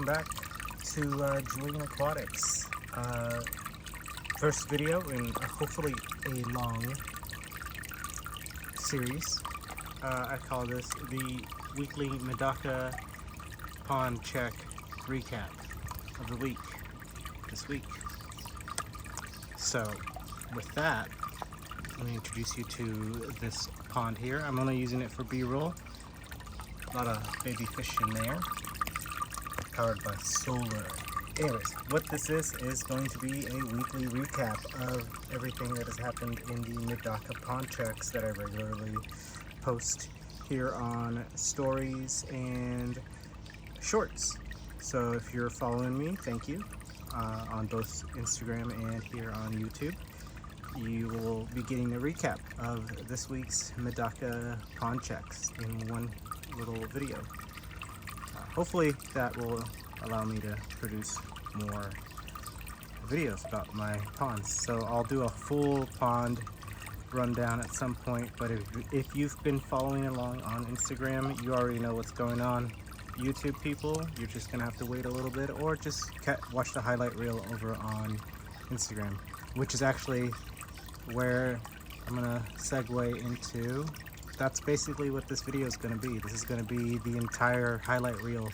back to Julian Aquatics. First video in hopefully a long series. I call this the weekly Medaka pond check recap of the week, this week. So with that, let me introduce you to this pond here. I'm only using it for B-roll. A lot of baby fish in there, powered by solar. Anyways, what this is going to be a weekly recap of everything that has happened in the Medaka pond checks that I regularly post here on stories and shorts. So if you're following me, thank you, on both Instagram and here on YouTube. You will be getting a recap of this week's Medaka pond checks in one little video. Hopefully that will allow me to produce more videos about my ponds. So I'll do a full pond rundown at some point, but if you've been following along on Instagram, you already know what's going on. YouTube people, you're just gonna have to wait a little bit, or just watch the highlight reel over on Instagram, which is actually where I'm gonna segue into. That's basically what this video is going to be. This is going to be the entire highlight reel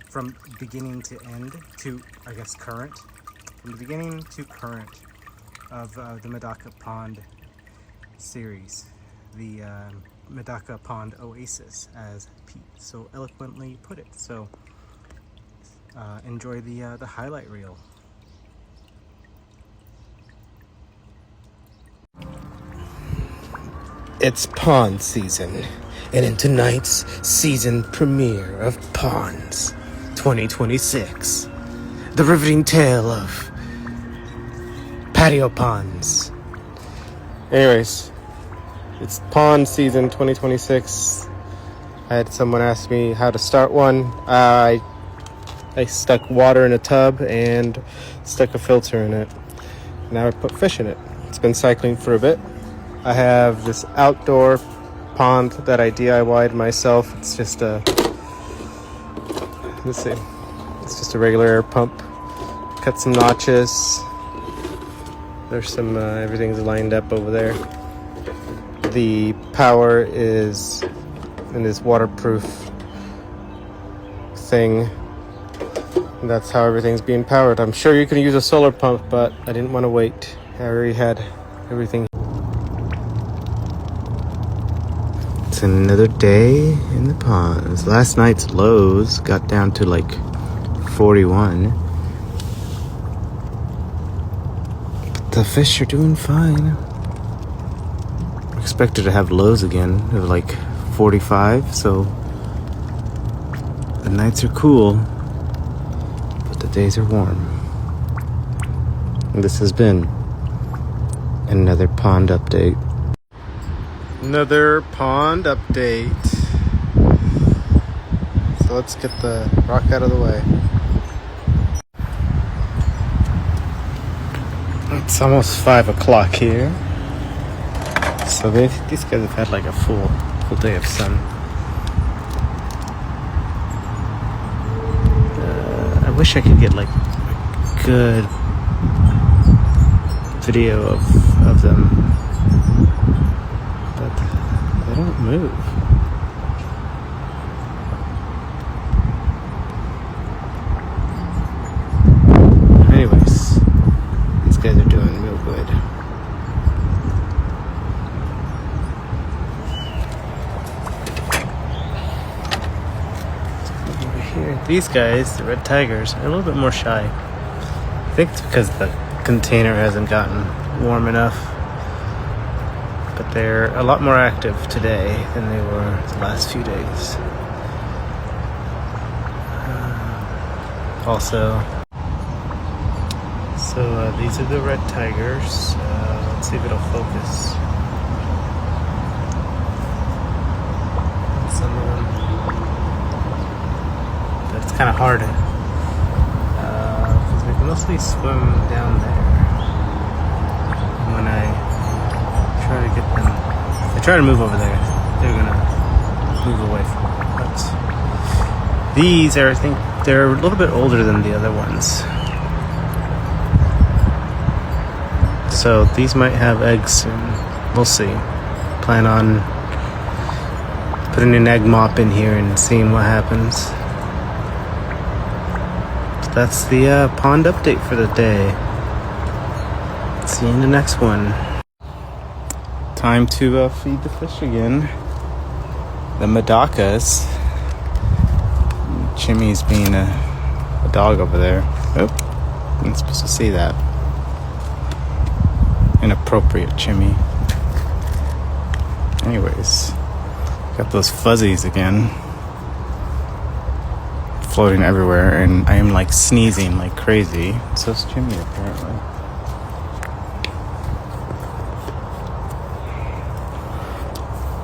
from beginning to end to, I guess, current. From the beginning to current of the Medaka Pond series. The Medaka Pond Oasis, as Pete so eloquently put it. So enjoy the highlight reel. It's pond season, and in tonight's season premiere of Ponds 2026, the riveting tale of patio ponds. Anyways, it's pond season 2026. I had someone ask me how to start one. I stuck water in a tub and stuck a filter in it. Now I put fish in it. It's been cycling for a bit. I have this outdoor pond that I DIY'd myself. It's just a, let's see, it's just a regular air pump. Cut some notches. There's some, everything's lined up over there. The power is in this waterproof thing. And that's how everything's being powered. I'm sure you can use a solar pump, but I didn't want to wait. I already had everything. It's another day in the ponds. Last night's lows got down to like 41. But the fish are doing fine. Expected to have lows again of like 45, so the nights are cool, but the days are warm. And this has been another pond update. Another pond update. So let's get the rock out of the way. It's almost 5 o'clock here. So these guys have had like a full day of sun. I wish I could get like a good video of them. They don't move. Anyways, these guys are doing real good. Over here, these guys, the red tigers, are a little bit more shy. I think it's because the container hasn't gotten warm enough. But they're a lot more active today than they were the last few days. So these are the red tigers. Let's see if it'll focus. Some of them. But it's kind of hard because they mostly swim down there. And when I try to get them, if I try to move over there, they're gonna move away from it. But these are, I think, They're a little bit older than the other ones. So these might have eggs soon. We'll see. Plan on putting an egg mop in here and seeing what happens. So that's the pond update for the day. See you in the next one. Time to feed the fish again. The Medakas. Chimmy's being a dog over there. Oh, I'm not supposed to see that. Inappropriate, Chimmy. Anyways, got those fuzzies again. Floating everywhere, and I am like sneezing like crazy. So's Chimmy apparently.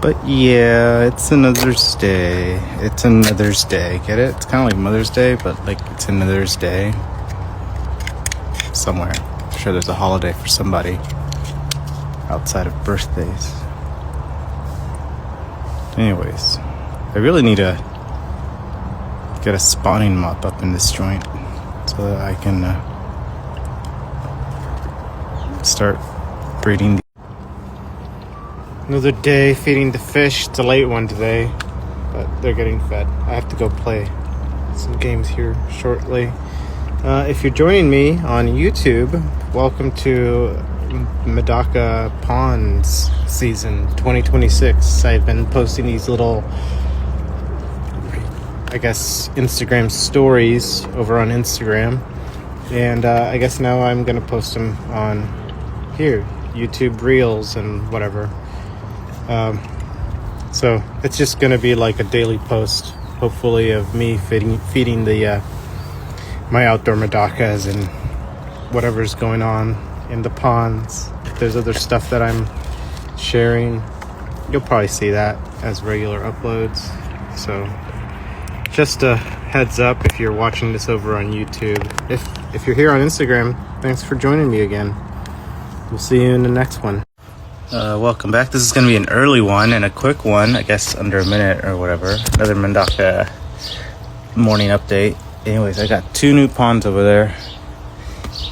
But yeah, it's another's day. It's another's day. Get it? It's kind of like Mother's Day, but like it's another's day. Somewhere. I'm sure there's a holiday for somebody outside of birthdays. Anyways, I really need to get a spawning mop up in this joint so that I can start breeding. Another day feeding the fish. It's a late one today, but they're getting fed. I have to go play some games here shortly. If you're joining me on YouTube, welcome to Medaka Ponds season 2026. I've been posting these little, I guess, Instagram stories over on Instagram, and I guess now I'm gonna post them on here, YouTube Reels and whatever. So it's just gonna be like a daily post, hopefully, of me feeding the my outdoor Medakas and whatever's going on in the ponds. If there's other stuff that I'm sharing, you'll probably see that as regular uploads. So just a heads up if you're watching this over on YouTube. If you're here on Instagram, thanks for joining me again. We'll see you in the next one. Welcome back. This is going to be an early one and a quick one, I guess under a minute or whatever. Another Medaka morning update. Anyways, I got 2 new ponds over there.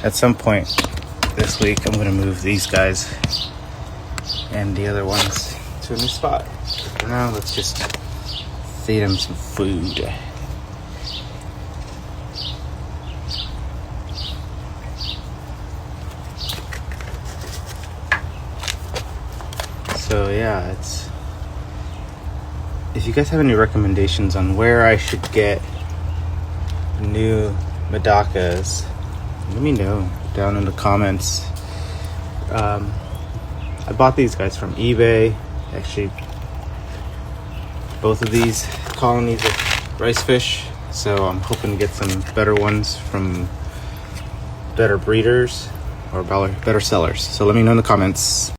At some point this week, I'm going to move these guys and the other ones to a new spot. For now, let's just feed them some food. So yeah, if you guys have any recommendations on where I should get new Medakas, let me know down in the comments. I bought these guys from eBay. Actually, both of these colonies of Ricefish, so I'm hoping to get some better ones from better breeders or better sellers. So let me know in the comments.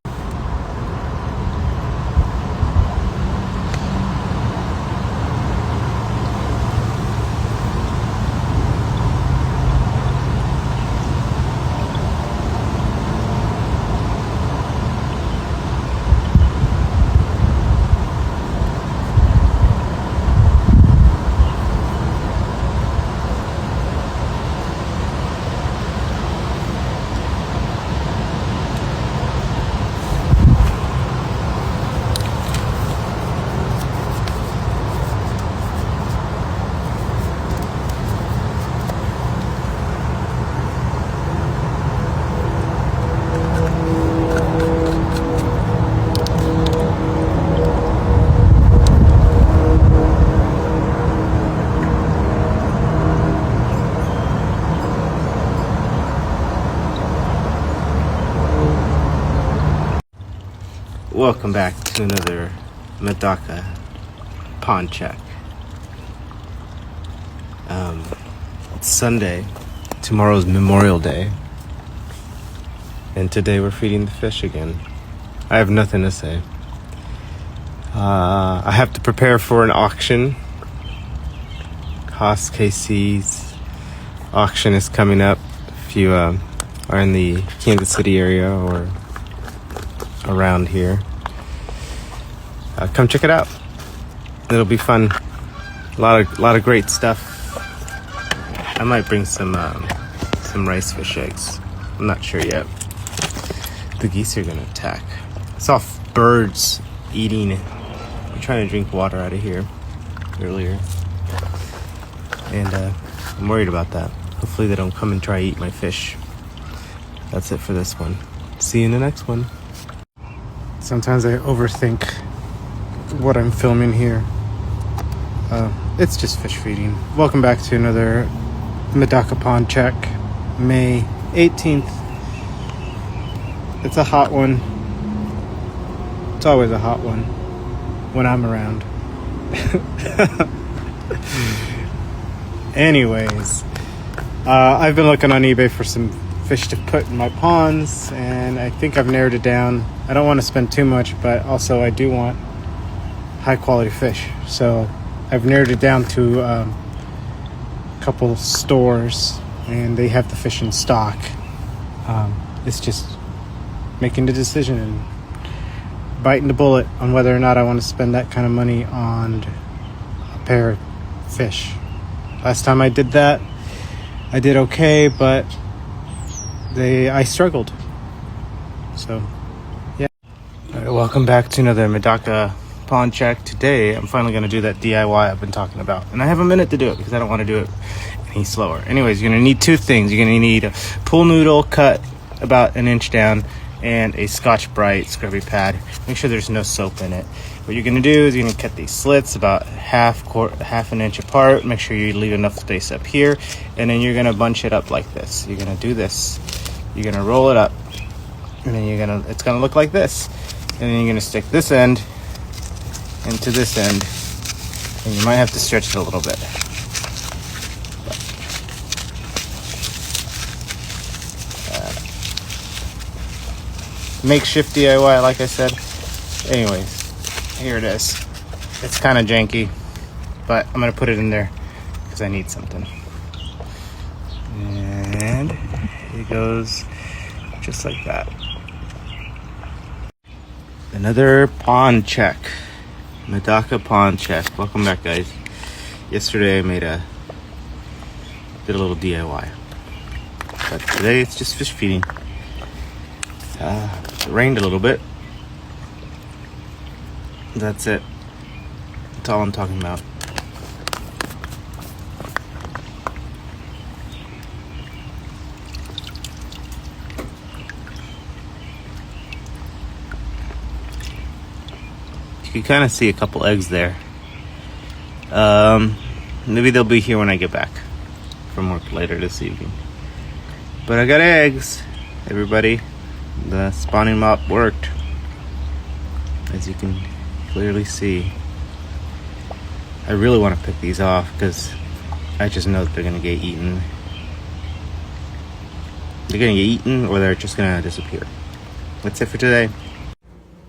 Welcome back to another Medaka pond check. It's Sunday. Tomorrow's Memorial Day. And today we're feeding the fish again. I have nothing to say. I have to prepare for an auction. Haas KC's auction is coming up. If you are in the Kansas City area or around here, come check it out. It'll be fun. A lot of great stuff. I might bring some ricefish eggs. I'm not sure yet. The geese are gonna attack. I saw birds eating. I'm trying to drink water out of here earlier, and I'm worried about that. Hopefully they don't come and try to eat my fish. That's it for this one. See you in the next one. Sometimes I overthink what I'm filming here. It's just fish feeding. Welcome back to another Medaka pond check. May 18th. It's a hot one. It's always a hot one when I'm around. Anyways, I've been looking on eBay for some fish to put in my ponds, and I think I've narrowed it down. I don't want to spend too much, but also I do want high quality fish. So I've narrowed it down to a couple stores, and they have the fish in stock. It's just making the decision and biting the bullet on whether or not I want to spend that kind of money on a pair of fish. Last time I did that, I did okay, but I struggled. So, yeah. All right, welcome back to another Medaka pond check. Today, I'm finally going to do that DIY I've been talking about. And I have a minute to do it because I don't want to do it any slower. Anyways, you're going to need two things. You're going to need a pool noodle cut about an inch down and a Scotch-Brite scrubby pad. Make sure there's no soap in it. What you're going to do is you're going to cut these slits about half an inch apart. Make sure you leave enough space up here, and then you're going to bunch it up like this. You're going to do this. You're going to roll it up, and then it's going to look like this. And then you're going to stick this end into this end, and you might have to stretch it a little bit. Makeshift DIY, like I said. Anyways, here it is. It's kind of janky, but I'm gonna put it in there because I need something. And it goes just like that. Another pond check. Medaka pond check. Welcome back, guys. Yesterday I did a little DIY, but today it's just fish feeding. It rained a little bit. That's it. That's all I'm talking about. You can kind of see a couple eggs there. Maybe they'll be here when I get back from work later this evening. But I got eggs, everybody. The spawning mop worked, as you can clearly see. I really want to pick these off because I just know that they're going to get eaten. They're going to get eaten or they're just going to disappear. That's it for today.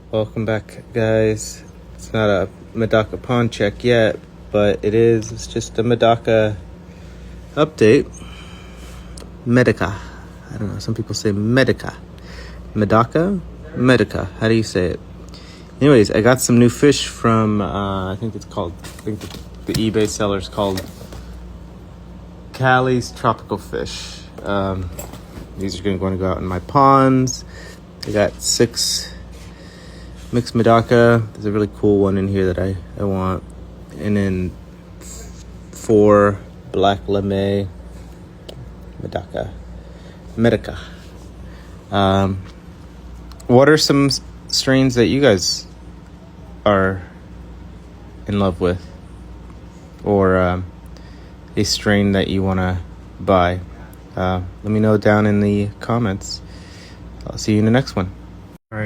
Welcome back, guys. It's not a Medaka pond check yet, but it is. It's just a Medaka update. Medaka. I don't know. Some people say Medaka. Medaka? Medaka. How do you say it? Anyways, I got some new fish from, I think the eBay seller's called Cali's Tropical Fish. These are going to go out in my ponds. I got 6 mixed Medaka. There's a really cool one in here that I want. And then 4 black lame Medaka. What are some strains that you guys are in love with, or a strain that you want to buy? Let me know down in the comments. I'll see you in the next one. All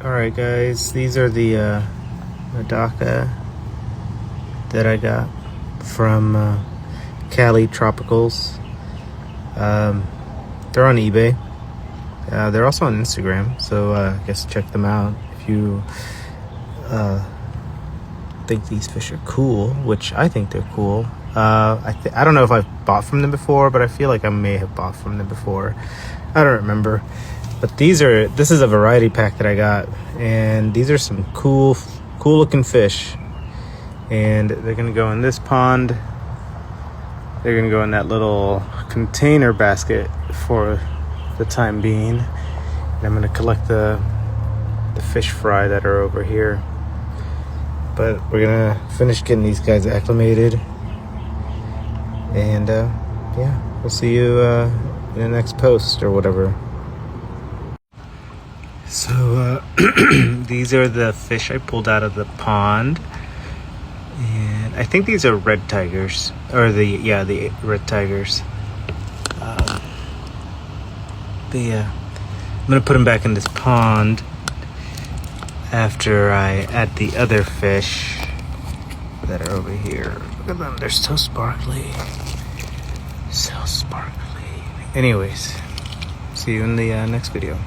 right, guys. These are the Medaka that I got from Cali Tropicals. They're on eBay. They're also on Instagram, so I guess check them out if you think these fish are cool, which I think they're cool. I don't know if I've bought from them before, but I feel like I may have bought from them before. I don't remember. But this is a variety pack that I got, and these are some cool looking fish. And they're gonna go in this pond They're gonna go in that little container basket for the time being. And I'm gonna collect the fish fry that are over here. But we're gonna finish getting these guys acclimated. And yeah, we'll see you in the next post or whatever. So these are the fish I pulled out of the pond. And I think these are red tigers, or the red tigers. But yeah, I'm gonna put them back in this pond after I add the other fish that are over here. Look at them, they're so sparkly. So sparkly. Anyways, see you in the next video.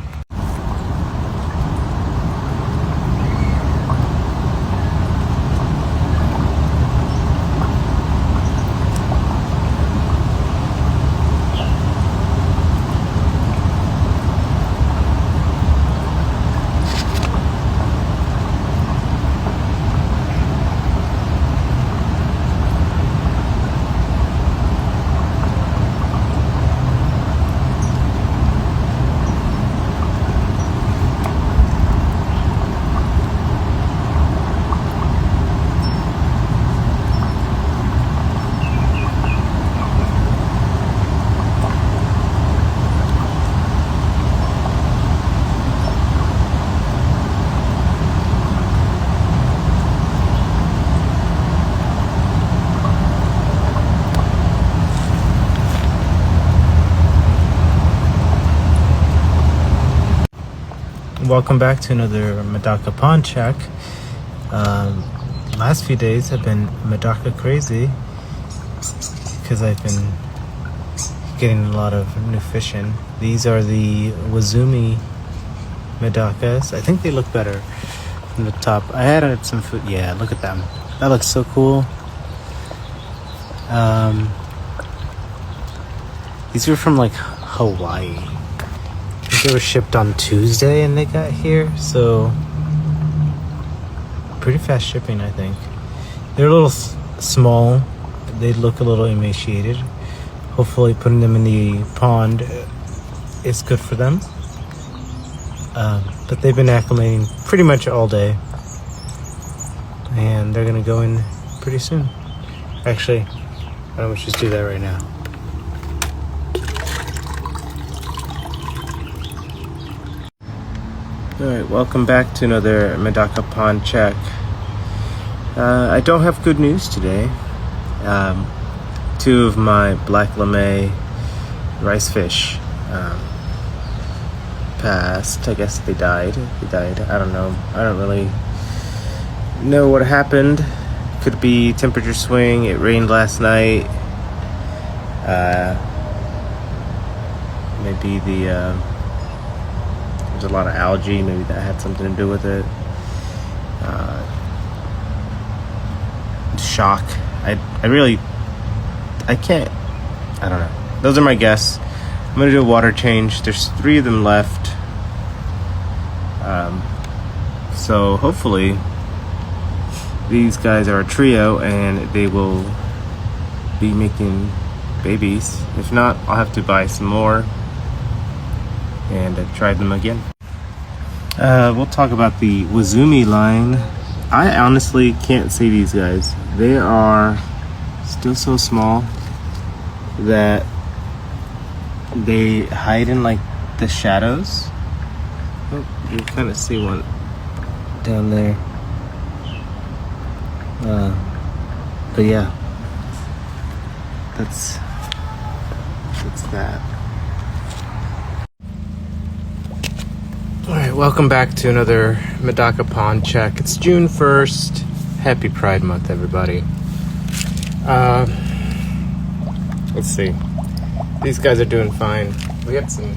Welcome back to another Medaka pond check. Last few days have been Medaka crazy because I've been getting a lot of new fish in. These are the Wazumi Medakas. I think they look better from the top. I added some food. Yeah, look at them. That looks so cool. These were from like Hawaii. They were shipped on Tuesday and they got here, so pretty fast shipping, I think. They're a little small. They look a little emaciated. Hopefully putting them in the pond is good for them. But they've been acclimating pretty much all day, and they're gonna go in pretty soon. Actually, why don't we just do that right now? Alright, welcome back to another Medaka pond check. I don't have good news today. Two of my black lame ricefish passed. I guess they died. I don't know. I don't really know what happened. Could be temperature swing. It rained last night. Maybe there's a lot of algae, maybe that had something to do with it. Shock. I don't know. Those are my guess. I'm gonna do a water change. There's 3 of them left. So hopefully these guys are a trio and they will be making babies. If not, I'll have to buy some more and try them again. We'll talk about the Wazumi line. I honestly can't see these guys. They are still so small that they hide in like the shadows. Oh, you kind of see one down there. But yeah, that's that. Alright, welcome back to another Medaka pond check. It's June 1st. Happy Pride Month, everybody. Let's see. These guys are doing fine. We had some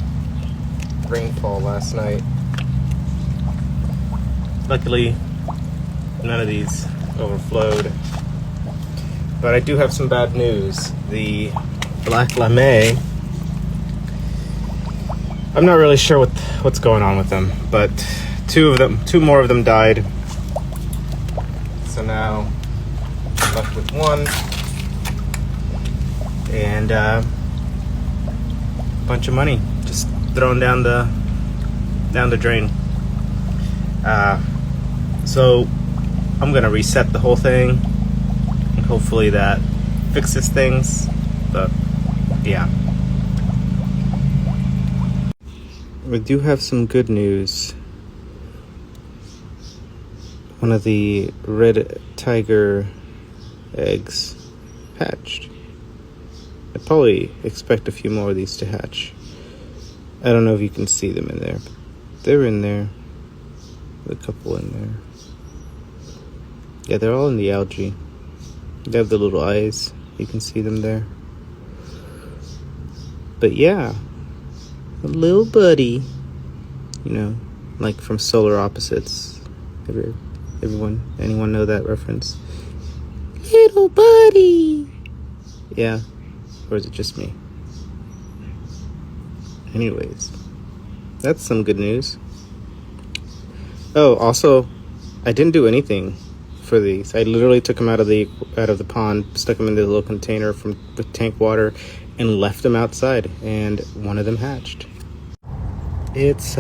rainfall last night. Luckily, none of these overflowed. But I do have some bad news. The black lame, I'm not really sure what's going on with them, but two more of them died. So now I'm left with one. and bunch of money just thrown down the drain. So I'm gonna reset the whole thing, and hopefully that fixes things. But yeah, we do have some good news. One of the red tiger eggs hatched. I'd probably expect a few more of these to hatch. I don't know if you can see them in there, but they're in there. A couple in there. Yeah, they're all in the algae. They have the little eyes. You can see them there. But yeah, a little buddy. You know, like from Solar Opposites. Anyone know that reference? Little buddy. Yeah, or is it just me? Anyways, that's some good news. Oh, also, I didn't do anything for these. I literally took them out of the pond, stuck them in the little container with tank water, and left them outside. And one of them hatched. It's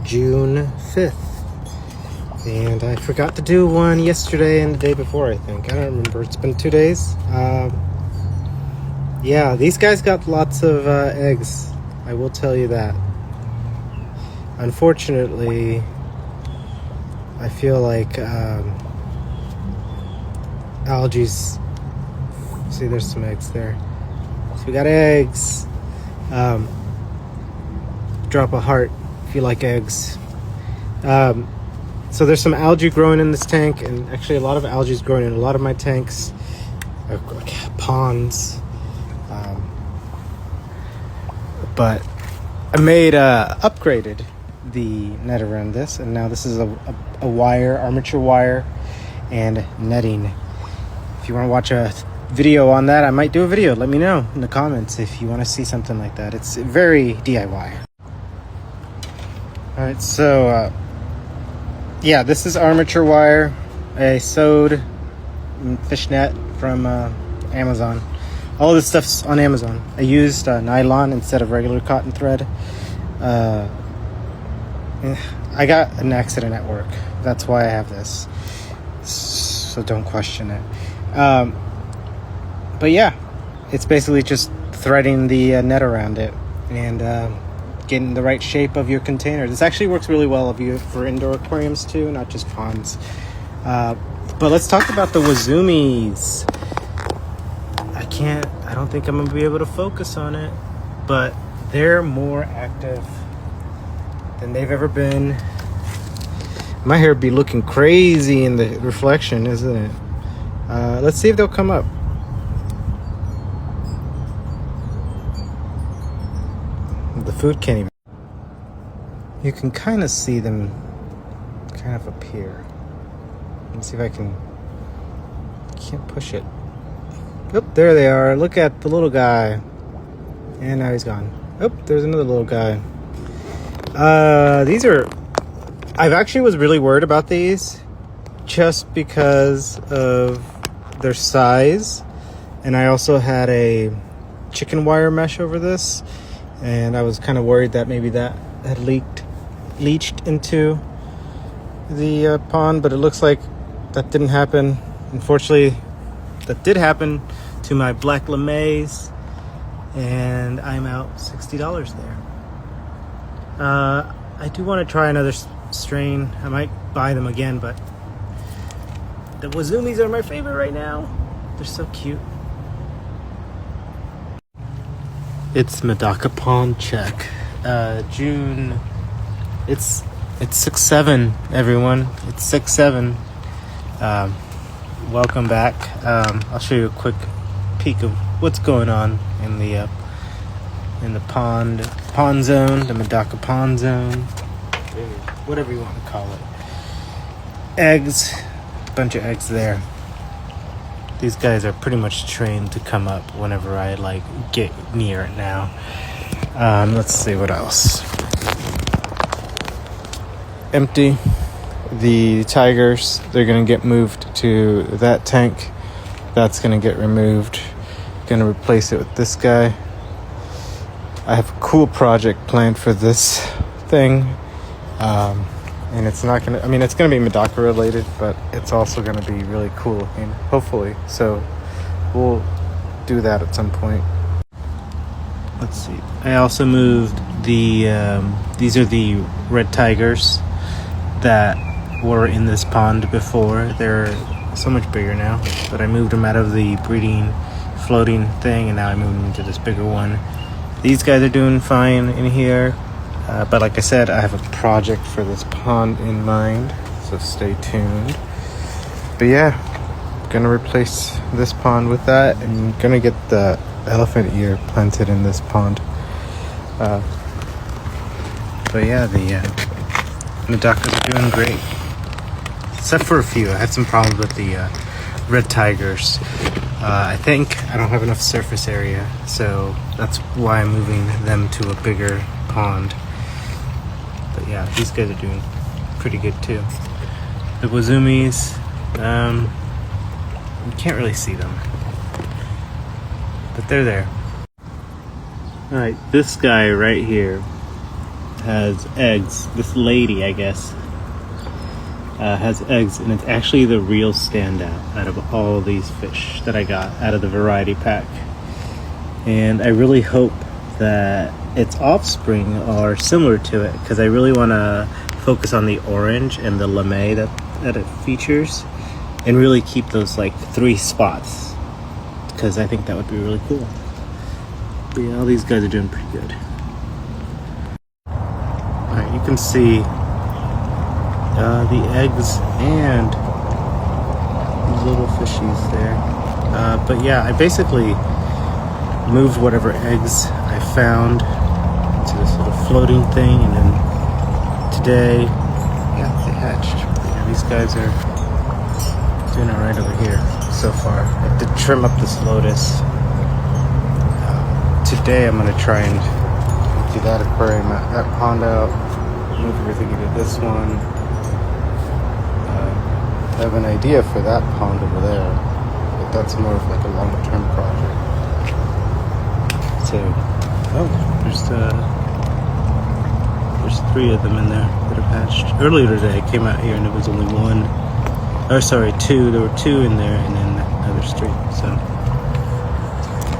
June 5th, and I forgot to do one yesterday and the day before. I think, I don't remember. It's been 2 days. Yeah, these guys got lots of eggs. I will tell you that. Unfortunately, I feel like algae's. See, there's some eggs there. So we got eggs. Drop a heart if you like eggs. So there's some algae growing in this tank, and actually a lot of algae is growing in a lot of my tanks, ponds. But I upgraded the net around this, and now this is a wire, armature wire, and netting. If you want to watch a video on that, I might do a video. Let me know in the comments if you want to see something like that. It's very DIY. Alright, so yeah, this is armature wire. I sewed fish net from Amazon. All this stuff's on Amazon. I used nylon instead of regular cotton thread. I got an accident at work. That's why I have this. So don't question it. But yeah, it's basically just threading the net around it and getting the right shape of your container. This actually works really well for indoor aquariums too, not just ponds. But let's talk about the Wazumis. I don't think I'm gonna be able to focus on it, but they're more active than they've ever been. My hair would be looking crazy in the reflection, isn't it? Let's see if they'll come up. The food can't even. You can kind of see them kind of up here. Let's see if I can't push it. Oh, there they are. Look at the little guy. And now he's gone. Oh, there's another little guy. I've actually was really worried about these just because of their size. And I also had a chicken wire mesh over this. And I was kind of worried that maybe that had leached into the pond. But it looks like that didn't happen. Unfortunately, that did happen to my black lamés, and I'm out $60 there. I do want to try another strain. I might buy them again, but the Wazumis are my favorite right now. They're so cute. It's Medaka Pond check. June. It's 6/7, everyone. It's 6/7. Welcome back. I'll show you a quick peek of what's going on in the pond zone, the Medaka pond zone, whatever you want to call it. Eggs, a bunch of eggs there. These guys are pretty much trained to come up whenever I get near it now. Let's see what else. Empty. The tigers, they're gonna get moved to that tank. That's gonna get removed. Gonna replace it with this guy. I have a cool project planned for this thing. And it's not gonna, I mean, it's gonna be Medaka related, but it's also gonna be really cool looking, hopefully. So we'll do that at some point. Let's see. I also moved the, these are the red tigers that were in this pond before. They're so much bigger now, but I moved them out of the breeding floating thing, and now I moved them into this bigger one. These guys are doing fine in here, but like I said, I have a project for this pond in mind, so stay tuned. But yeah, gonna replace this pond with that, and gonna get the elephant ear planted in this pond. But yeah, the Medakas are doing great, except for a few. I had some problems with the red tigers. I think I don't have enough surface area, so that's why I'm moving them to a bigger pond. But yeah, these guys are doing pretty good too. The Wazumis, you can't really see them, but they're there. Alright, this guy right here has eggs. This lady, I guess, has eggs, and it's actually the real standout out of all these fish that I got out of the variety pack. And I really hope that its offspring are similar to it, because I really want to focus on the orange and the lame that it features, and really keep those like 3 spots, because I think that would be really cool. But yeah, all these guys are doing pretty good. Alright, you can see the eggs and these little fishies there. But yeah, I basically moved whatever eggs I found to this little floating thing, and then today, yeah, they hatched. Yeah, these guys are doing it right over here so far. I have to trim up this lotus. Today I'm gonna try and do that aquarium, that pond out, move everything into this one. I have an idea for that pond over there, but that's more of like a longer term project. So, oh, there's 3 of them in there that have hatched. Earlier today I came out here and there was only 1, or sorry, 2. There were 2 in there, and then now there's 3. So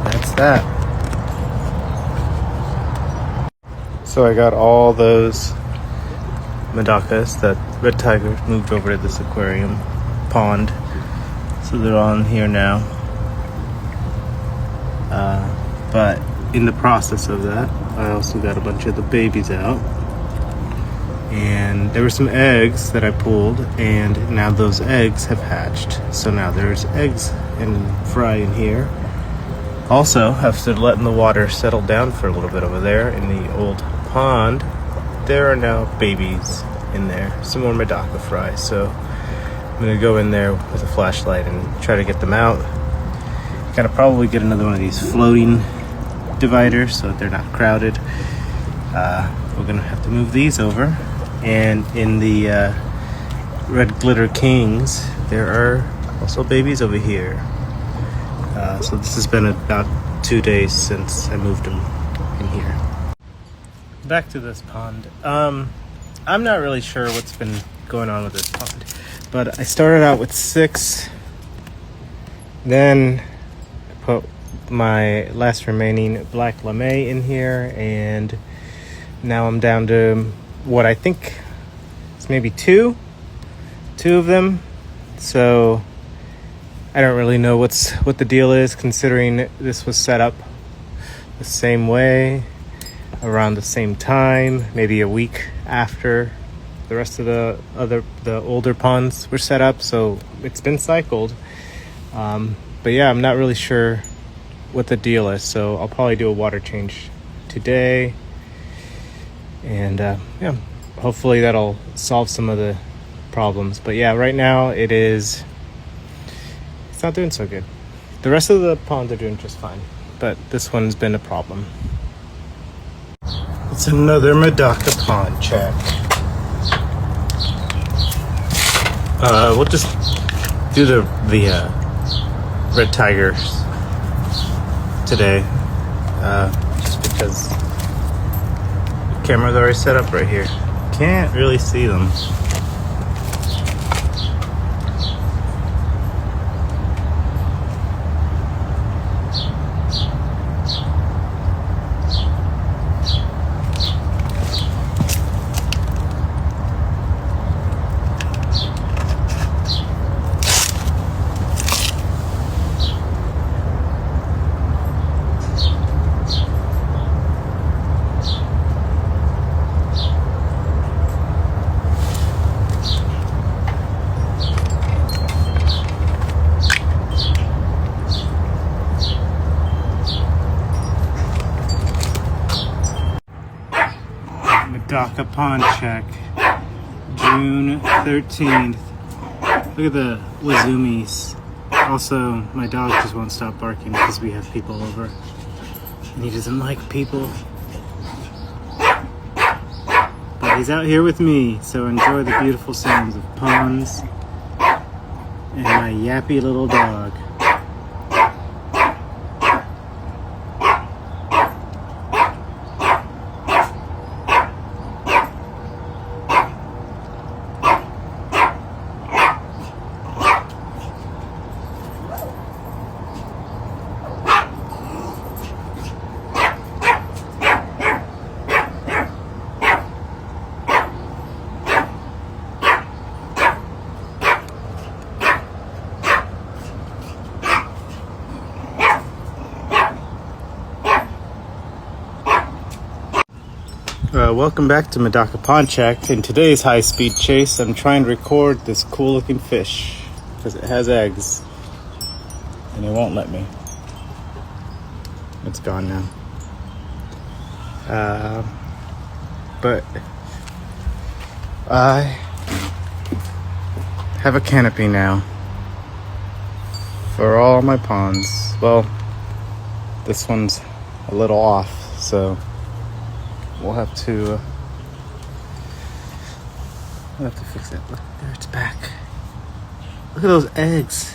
that's that. So I got all those Medakas that red tiger moved over to this aquarium pond, so they're on here now. But in the process of that, I also got a bunch of the babies out, and there were some eggs that I pulled, and now those eggs have hatched. So now there's eggs and fry in here. Also, after letting the water settle down for a little bit over there in the old pond, there are now babies in there, some more Medaka fry. So I'm gonna go in there with a flashlight and try to get them out. Gotta probably get another one of these floating dividers so that they're not crowded. We're gonna have to move these over. And in the red glitter kings, there are also babies over here. So this has been about 2 days since I moved them in here. Back to this pond. I'm not really sure what's been going on with this pond, but I started out with 6, then I put my last remaining black lame in here, and now I'm down to what I think is maybe two of them. So I don't really know what the deal is, considering this was set up the same way, around the same time, maybe a week after the rest of the older ponds were set up. So it's been cycled. But yeah, I'm not really sure what the deal is. So I'll probably do a water change today. And yeah, hopefully that'll solve some of the problems. But yeah, right now it's not doing so good. The rest of the ponds are doing just fine, but this one's been a problem. It's another Medaka pond check. We'll just do the red tigers today, just because the camera's already set up right here. Can't really see them. Medaka Pond check, June 13th. Look at the Wazumis. Also, my dog just won't stop barking because we have people over. And he doesn't like people. But he's out here with me, so enjoy the beautiful sounds of ponds and my yappy little dog. Welcome back to Medaka Pond Check. In today's high-speed chase, I'm trying to record this cool-looking fish because it has eggs, and it won't let me. It's gone now. But I have a canopy now for all my ponds. Well, this one's a little off, so we'll have to fix it. Look, there it's back. Look at those eggs.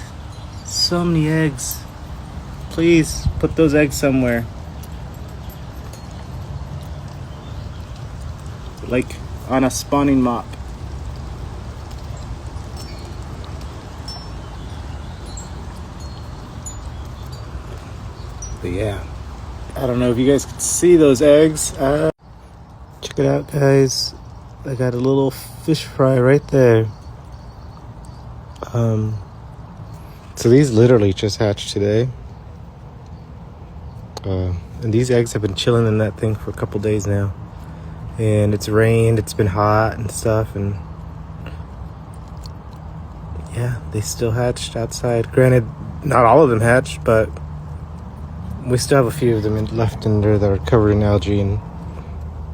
So many eggs. Please put those eggs somewhere. Like on a spawning mop. But yeah, I don't know if you guys can see those eggs. Check it out, guys. I got a little fish fry right there. So these literally just hatched today. And these eggs have been chilling in that thing for a couple days now. And it's rained, it's been hot and stuff, and yeah, they still hatched outside. Granted, not all of them hatched, but we still have a few of them left in there that are covered in algae, and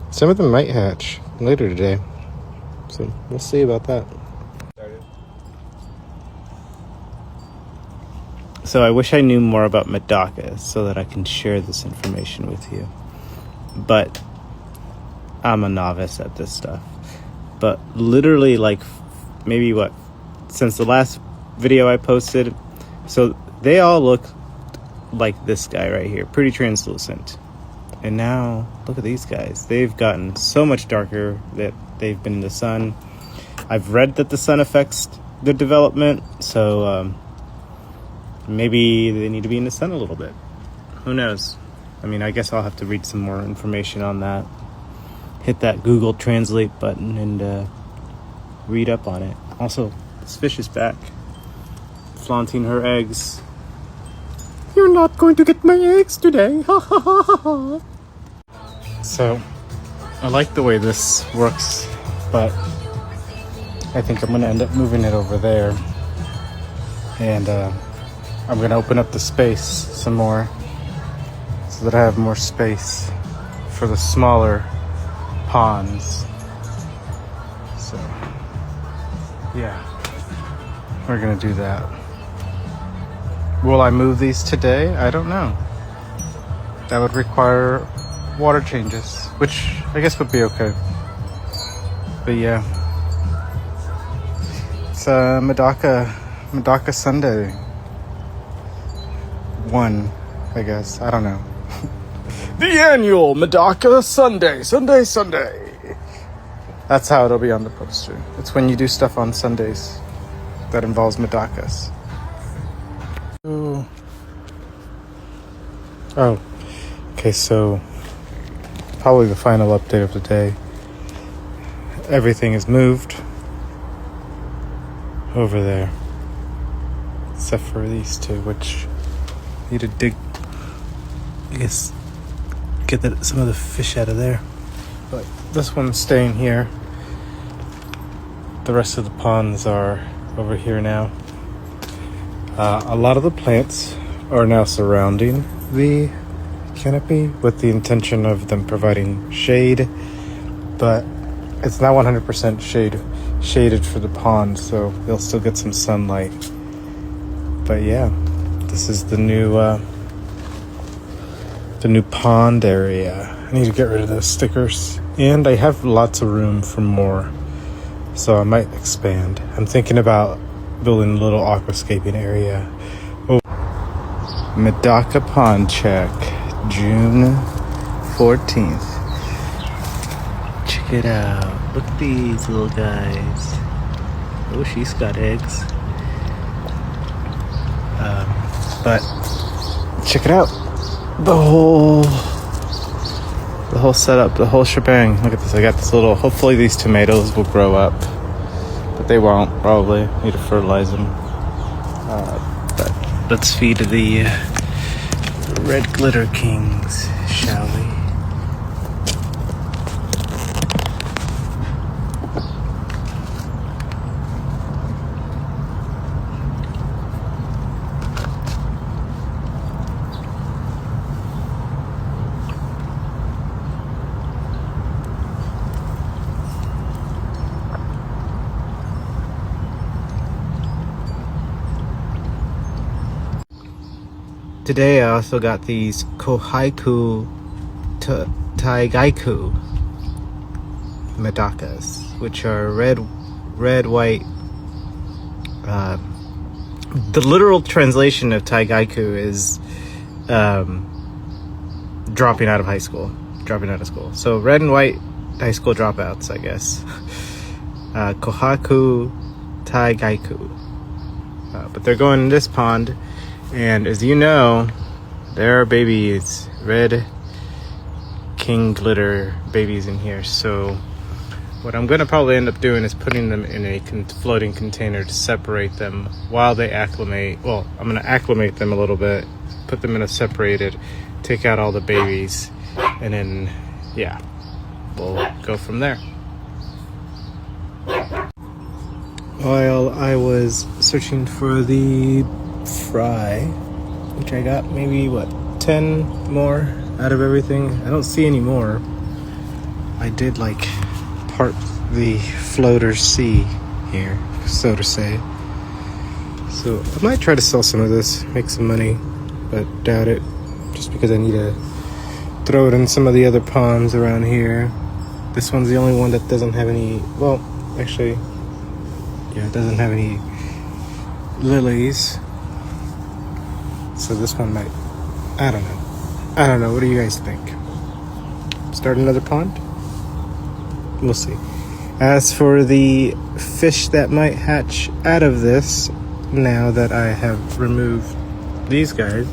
some of them might hatch later today. So we'll see about that. So I wish I knew more about Medaka so that I can share this information with you. But I'm a novice at this stuff. But literally, like, maybe since the last video I posted, so they all look like this guy right here, pretty translucent. And now look at these guys. They've gotten so much darker that they've been in the sun. I've read that the sun affects their development, so maybe they need to be in the sun a little bit. Who knows? I mean, I guess I'll have to read some more information on that. Hit that Google Translate button and read up on it. Also, this fish is back, flaunting her eggs. You're not going to get my eggs today. Ha ha ha ha ha. So, I like the way this works, but I think I'm going to end up moving it over there. And I'm going to open up the space some more so that I have more space for the smaller ponds. So, yeah, we're going to do that. Will I move these today? I don't know. That would require water changes, which I guess would be okay. But yeah, it's Medaka Sunday 1 I guess. I don't know. The annual Medaka Sunday. That's how it'll be on the poster. It's when you do stuff on Sundays that involves Medakas. Oh, okay, so probably the final update of the day. Everything is moved over there, except for these two, which need to dig, I guess, get some of the fish out of there. But this one's staying here. The rest of the ponds are over here now. A lot of the plants are now surrounding the canopy with the intention of them providing shade, but it's not 100% shaded for the pond, so they'll still get some sunlight. But yeah, this is the new pond area. I need to get rid of those stickers, and I have lots of room for more, so I might expand. I'm thinking about building a little aquascaping area. Oh, Medaka Pond check, June 14th. Check it out. Look at these little guys. Oh, she's got eggs. But check it out. The whole setup, the whole shebang. Look at this. I got this little, hopefully these tomatoes will grow up, but they won't, probably. Need to fertilize them. But let's feed the red glitter kings, shall we? Today I also got these Kouhaku Taigaiku Medakas, which are red, white. The literal translation of Taigaiku is dropping out of school. So red and white high school dropouts, I guess. Kouhaku Taigaiku. But they're going in this pond. And as you know, there are babies, red king glitter babies in here. So what I'm going to probably end up doing is putting them in a floating container to separate them while they acclimate. Well, I'm going to acclimate them a little bit, put them in a separated, take out all the babies, and then, yeah, we'll go from there. While I was searching for the fry, which I got maybe 10 more out of everything. I don't see any more. I did part the floater sea here, so to say. So I might try to sell some of this, make some money, but doubt it, just because I need to throw it in some of the other ponds around here. This one's the only one that doesn't have any, well, actually, yeah, it doesn't have any lilies. So this one might, I don't know. What do you guys think? Start another pond? We'll see. As for the fish that might hatch out of this, now that I have removed these guys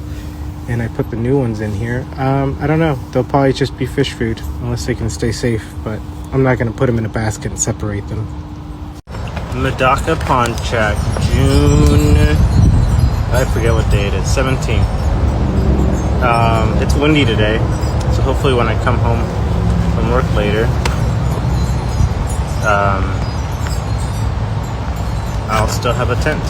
and I put the new ones in here, I don't know. They'll probably just be fish food unless they can stay safe, but I'm not going to put them in a basket and separate them. Medaka Pond check, June, I forget what day it is, 17th. It's windy today, so hopefully when I come home from work later, I'll still have a tent.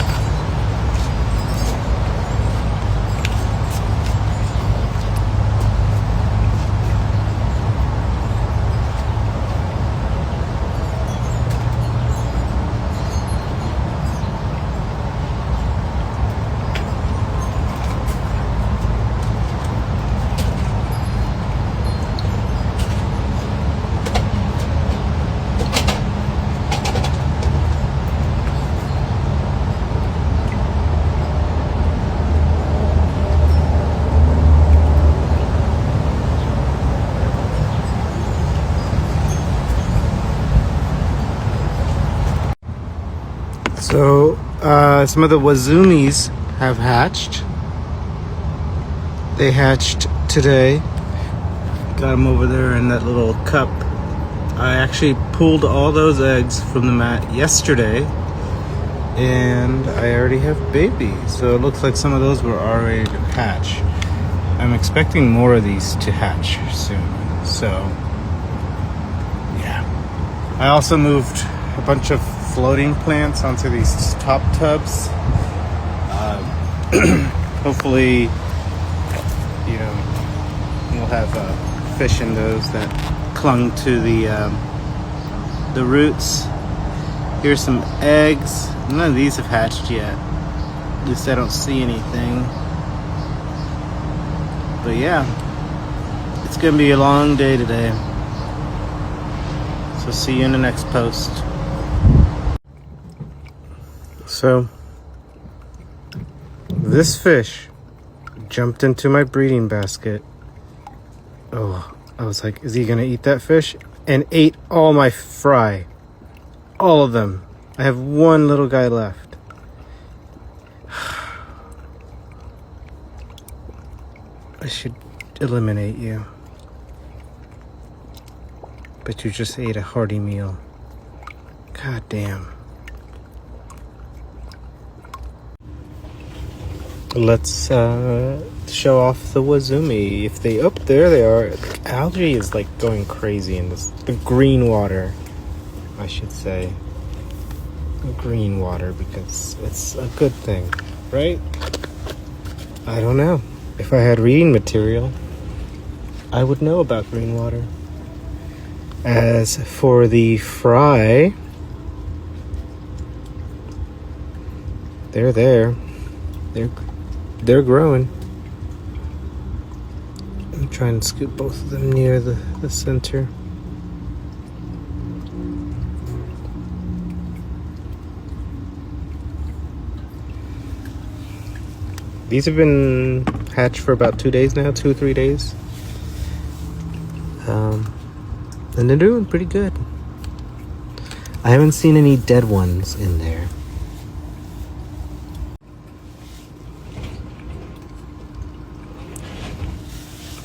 So, some of the Wazumis have hatched. They hatched today. Got them over there in that little cup. I actually pulled all those eggs from the mat yesterday, and I already have babies. So it looks like some of those were already to hatch. I'm expecting more of these to hatch soon. So, yeah. I also moved a bunch of floating plants onto these top tubs. Hopefully, you know, we'll have fish in those that clung to the roots. Here's some eggs. None of these have hatched yet. At least I don't see anything. But yeah, it's gonna be a long day today. So see you in the next post. So this fish jumped into my breeding basket. Oh, I was like, is he gonna eat that fish? And ate all my fry. All of them. I have one little guy left. I should eliminate you. But you just ate a hearty meal. God damn. Let's show off the Wazumi. If they up there they are. Algae is like going crazy in this. The green water, I should say. Green water, because it's a good thing, right? I don't know. If I had reading material, I would know about green water. As for the fry, they're there. They're growing. I'm trying to scoop both of them near the center. These have been hatched for about 2 days now, 2 or 3 days. And they're doing pretty good. I haven't seen any dead ones in there.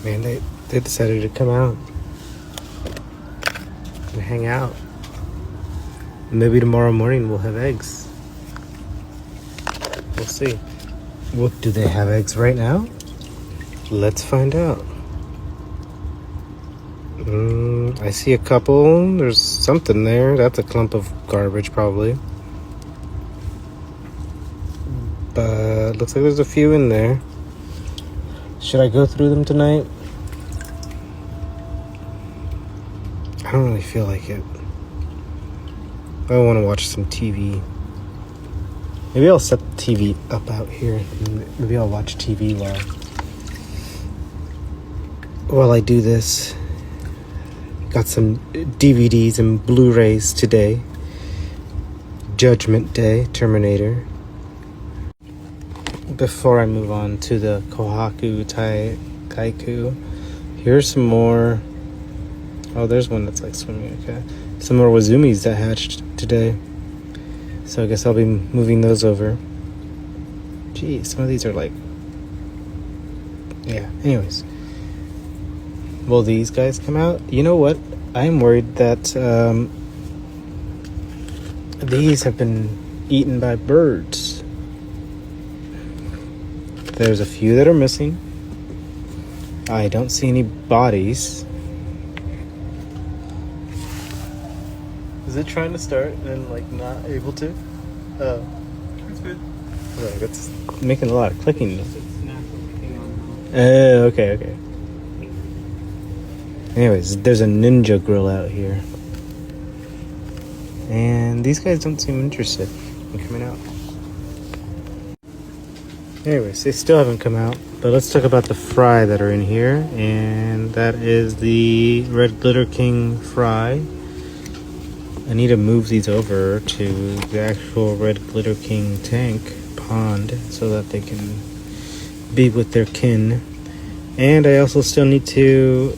Man, they decided to come out and hang out. Maybe tomorrow morning we'll have eggs. We'll see. What, do they have eggs right now? Let's find out. I see a couple. There's something there. That's a clump of garbage, probably. But looks like there's a few in there. Should I go through them tonight? I don't really feel like it. I want to watch some TV. Maybe I'll set the TV up out here. Maybe I'll watch TV while I do this. Got some DVDs and Blu-rays today. Judgment Day, Terminator. Before I move on to the Kouhaku Taigaiku, here's some more. Oh, there's one that's like swimming. Okay, some more Wazumis that hatched today. So I guess I'll be moving those over. Gee, some of these are like, yeah. Anyways, will these guys come out? You know what? I'm worried that these have been eaten by birds. There's a few that are missing. I don't see any bodies. Is it trying to start and like not able to? Oh. That's good. Right, it's making a lot of clicking. It's natural clicking on. Okay. Anyways, there's a ninja grill out here. And these guys don't seem interested in coming out. Anyways, they still haven't come out. But let's talk about the fry that are in here. And that is the Red Glitter King fry. I need to move these over to the actual Red Glitter King tank pond so that they can be with their kin. And I also still need to,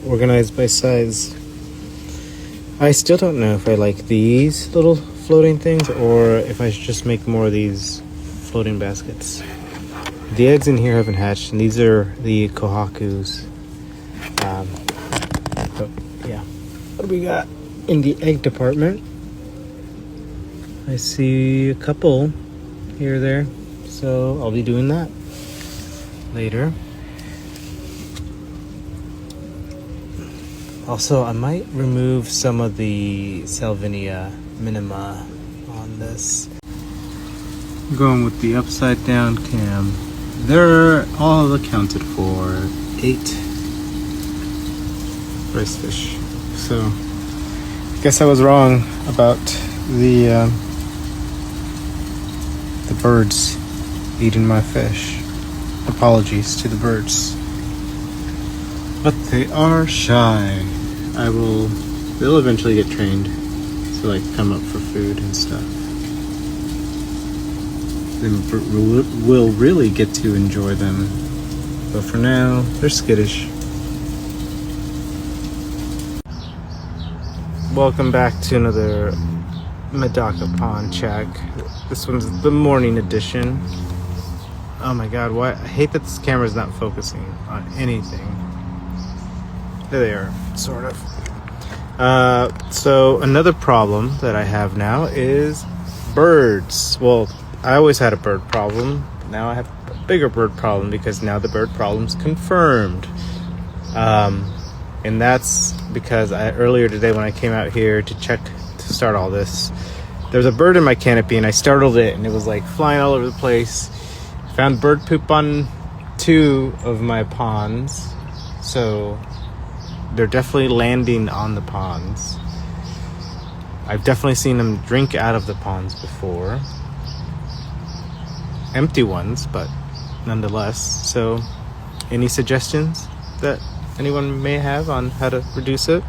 organize by size. I still don't know if I like these little floating things or if I should just make more of these floating baskets. The eggs in here haven't hatched, and these are the Kouhakus. So yeah, what do we got in the egg department? I see a couple here or there, so I'll be doing that later. Also, I might remove some of the Salvinia minima on this. I'm going with the upside down cam. They're all accounted for 8 Ricefish. So, I guess I was wrong about the birds eating my fish. Apologies to the birds. But they are shy. They'll eventually get trained to like come up for food and stuff. Then we'll really get to enjoy them. But for now, they're skittish. Welcome back to another Medaka pond check. This one's the morning edition. Oh my god, why? I hate that this camera's not focusing on anything. There they are, sort of. So another problem that I have now is birds. Well, I always had a bird problem. Now I have a bigger bird problem because now the bird problem's confirmed. And that's because earlier today when I came out here to start all this, there was a bird in my canopy and I startled it and it was like flying all over the place. Found bird poop on 2 of my ponds. So they're definitely landing on the ponds. I've definitely seen them drink out of the ponds before. Empty ones, but nonetheless. So, any suggestions that anyone may have on how to reduce it?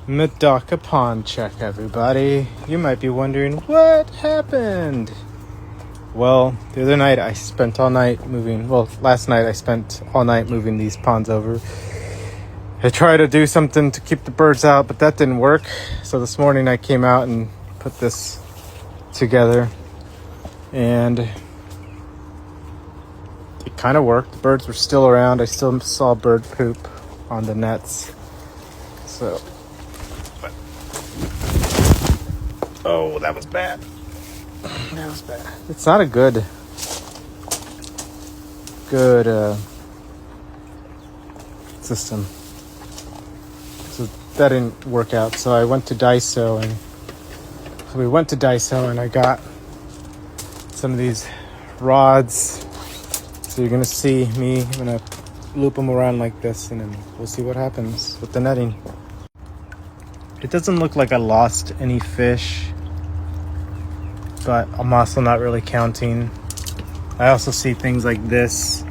Medaka pond check, everybody. You might be wondering what happened. Well, the other night I spent all night moving. Well, last night I spent all night moving these ponds over. I tried to do something to keep the birds out, but that didn't work. So this morning I came out and put this together, and it kind of worked. The birds were still around. I still saw bird poop on the nets. So. Oh, that was bad. That was bad. It's not a good system. So that didn't work out. So I went to Daiso and I got some of these rods. So you're gonna see me. I'm gonna loop them around like this, and then we'll see what happens with the netting. It doesn't look like I lost any fish, but I'm also not really counting. I also see things like this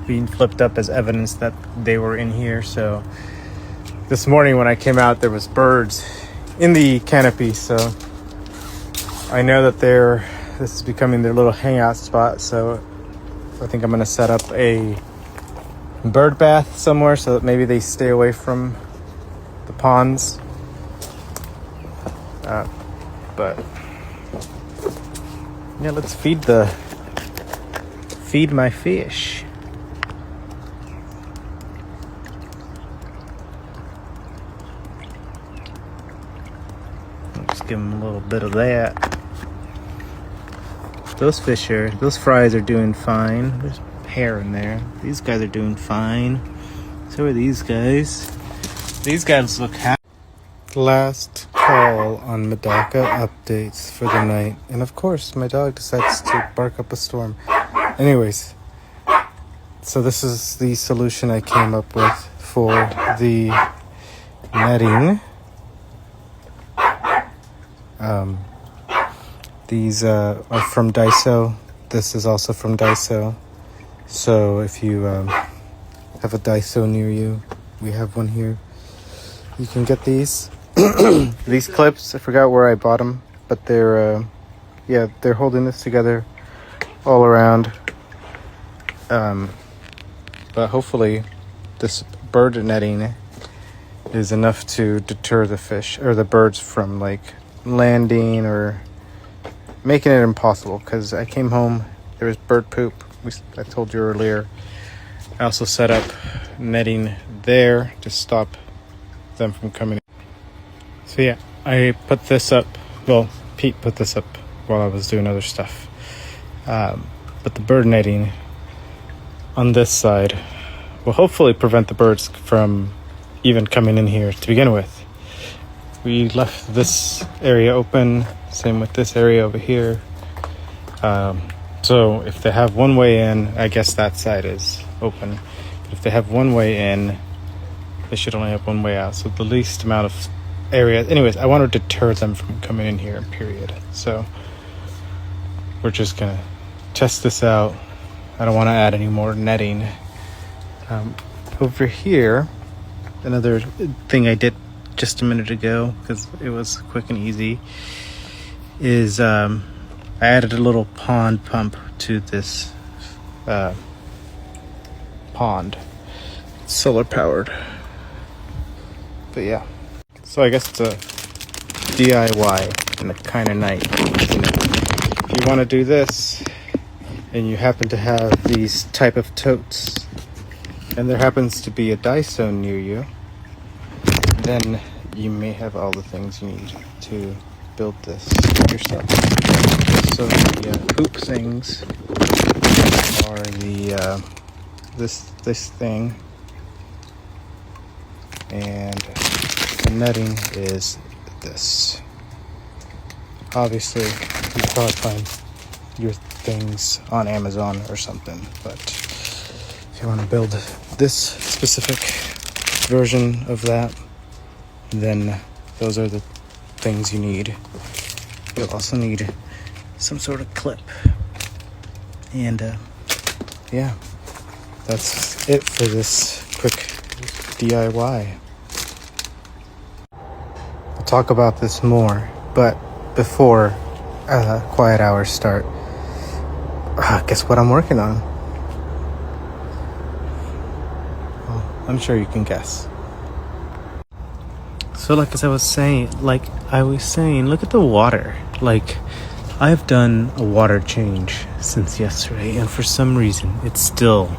being flipped up as evidence that they were in here. So this morning when I came out, there was birds in the canopy. So I know that this is becoming their little hangout spot. So I think I'm gonna set up a bird bath somewhere so that maybe they stay away from the ponds. But yeah, let's feed my fish. give them a little bit of that. Those fries are doing fine. There's hair in there. These guys are doing fine. So are these guys. These guys look happy. Last call on Medaka updates for the night. And of course, my dog decides to bark up a storm. Anyways, so this is the solution I came up with for the netting. These are from Daiso. This is also from Daiso. So if you have a Daiso near you, we have one here. You can get these. These clips, I forgot where I bought them, but they're holding this together all around. But hopefully this bird netting is enough to deter the fish or the birds from like landing or making it impossible. Because I came home, there was bird poop. I told you earlier. I also set up netting there to stop them from coming in. So yeah, I put this up. Well, Pete put this up while I was doing other stuff. But the bird netting on this side will hopefully prevent the birds from even coming in here to begin with. We left this area open, same with this area over here. So if they have one way in, I guess that side is open. But if they have one way in, they should only have one way out. So the least amount of area. Anyways, I want to deter them from coming in here, period. So we're just gonna test this out. I don't want to add any more netting. Over here, another thing I did just a minute ago because it was quick and easy is I added a little pond pump to this pond. It's solar powered. But yeah, so I guess it's a DIY in the kind of night. If you want to do this and you happen to have these type of totes and there happens to be a Daiso near you, then you may have all the things you need to build this yourself. So the hoop things are the this thing, and the netting is this. Obviously, you can probably find your things on Amazon or something, but if you want to build this specific version of that, then those are the things you need. You'll also need some sort of clip. And yeah, that's it for this quick DIY. I'll talk about this more, but before quiet hours start, guess what I'm working on? Well, I'm sure you can guess. So like I was saying, look at the water. Like, I've done a water change since yesterday, and for some reason, it's still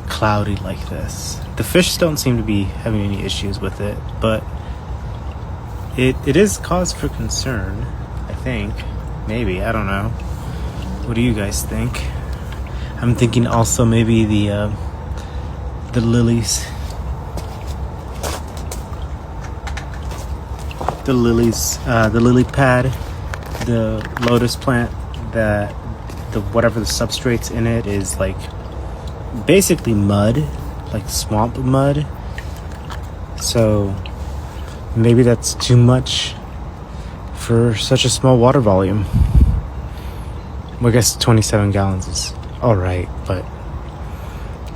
cloudy like this. The fish don't seem to be having any issues with it, but it is cause for concern, I think. Maybe, I don't know. What do you guys think? I'm thinking also maybe the lilies. The lily pad, the lotus plant, whatever the substrate's in it is like basically mud, like swamp mud. So maybe that's too much for such a small water volume. Well, I guess 27 gallons is alright, but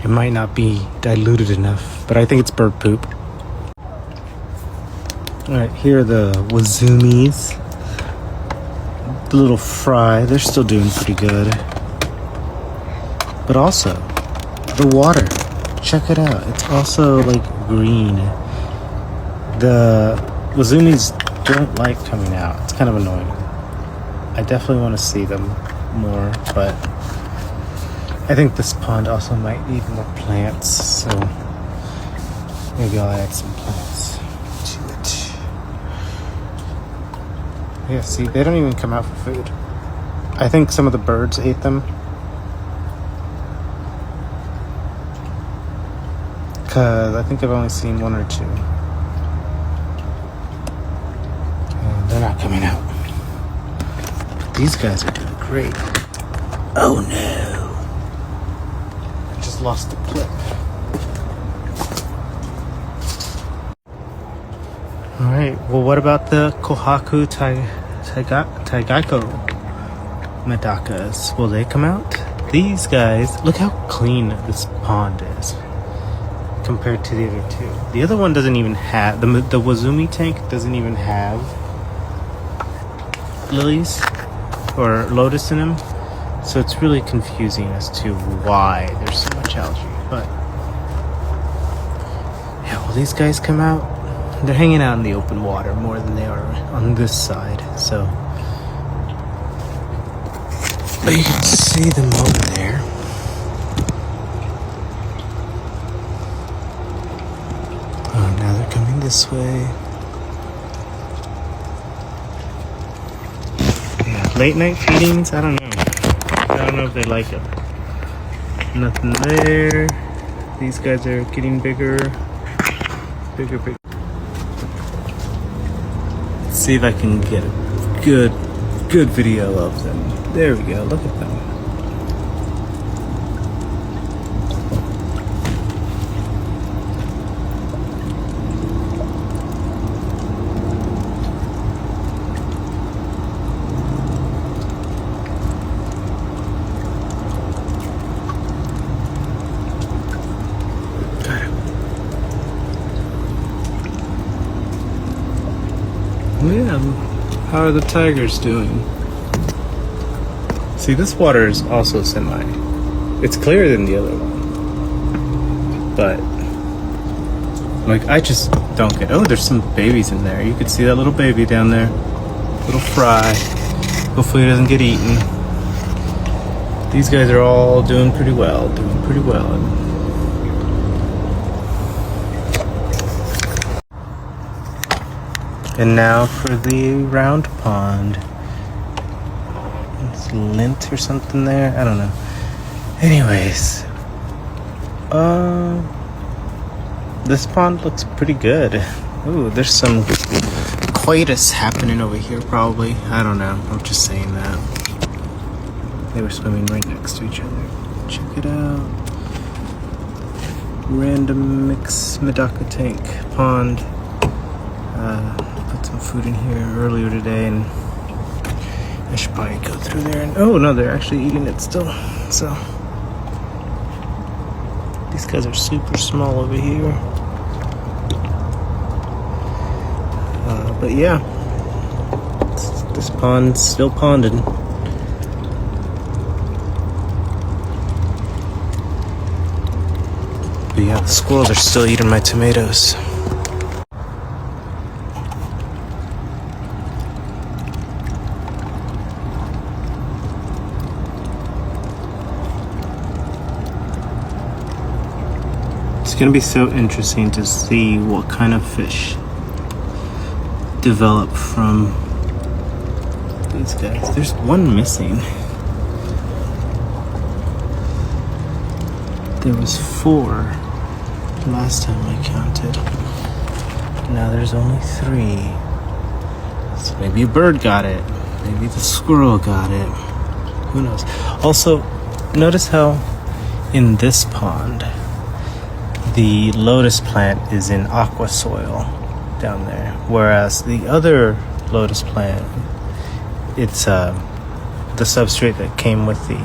it might not be diluted enough. But I think it's bird poop. Alright, here are the Wazumis. The little fry, they're still doing pretty good. But also, the water, check it out. It's also like green. The Wazumis don't like coming out. It's kind of annoying. I definitely want to see them more, but I think this pond also might need more plants, so maybe I'll add some plants to it. Yeah, see, they don't even come out for food. I think some of the birds ate them. Because I think I've only seen one or two. And they're not coming out. But these guys are doing great. Oh no! I just lost the clip. Alright, well, what about the Kouhaku Taigaiku Medakas? Will they come out? These guys, look how clean this pond is compared to the other two. The other one doesn't even have, the Wazumi tank doesn't even have lilies or lotus in them. So it's really confusing as to why there's so much algae. But yeah, will these guys come out? They're hanging out in the open water more than they are on this side. So but you can see them over there. Oh, now they're coming this way. Yeah, late night feedings, I don't know. I don't know if they like it. Nothing there. These guys are getting bigger. Bigger. Let's see if I can get a good video of them. There we go, look at them. Yeah, how are the tigers doing? See, this water is also semi. It's clearer than the other one. But, like, I just don't get... Oh, there's some babies in there. You can see that little baby down there. Little fry. Hopefully he doesn't get eaten. These guys are all doing pretty well. And now for the round pond. It's lint or something there. I don't know. Anyways. This pond looks pretty good. Ooh, there's some coitus happening over here probably. I don't know. I'm just saying that. They were swimming right next to each other. Check it out. Random mix Medaka tank pond. Put some food in here earlier today, and I should probably go through there. And oh no, they're actually eating it still. So these guys are super small over here. But yeah, this pond's still ponding. But yeah, the squirrels are still eating my tomatoes. It's gonna be so interesting to see what kind of fish develop from these guys. There's one missing. There was 4 last time I counted. Now there's only 3. So maybe a bird got it. Maybe the squirrel got it. Who knows? Also, notice how in this pond the lotus plant is in aqua soil down there, whereas the other lotus plant, it's the substrate that came with the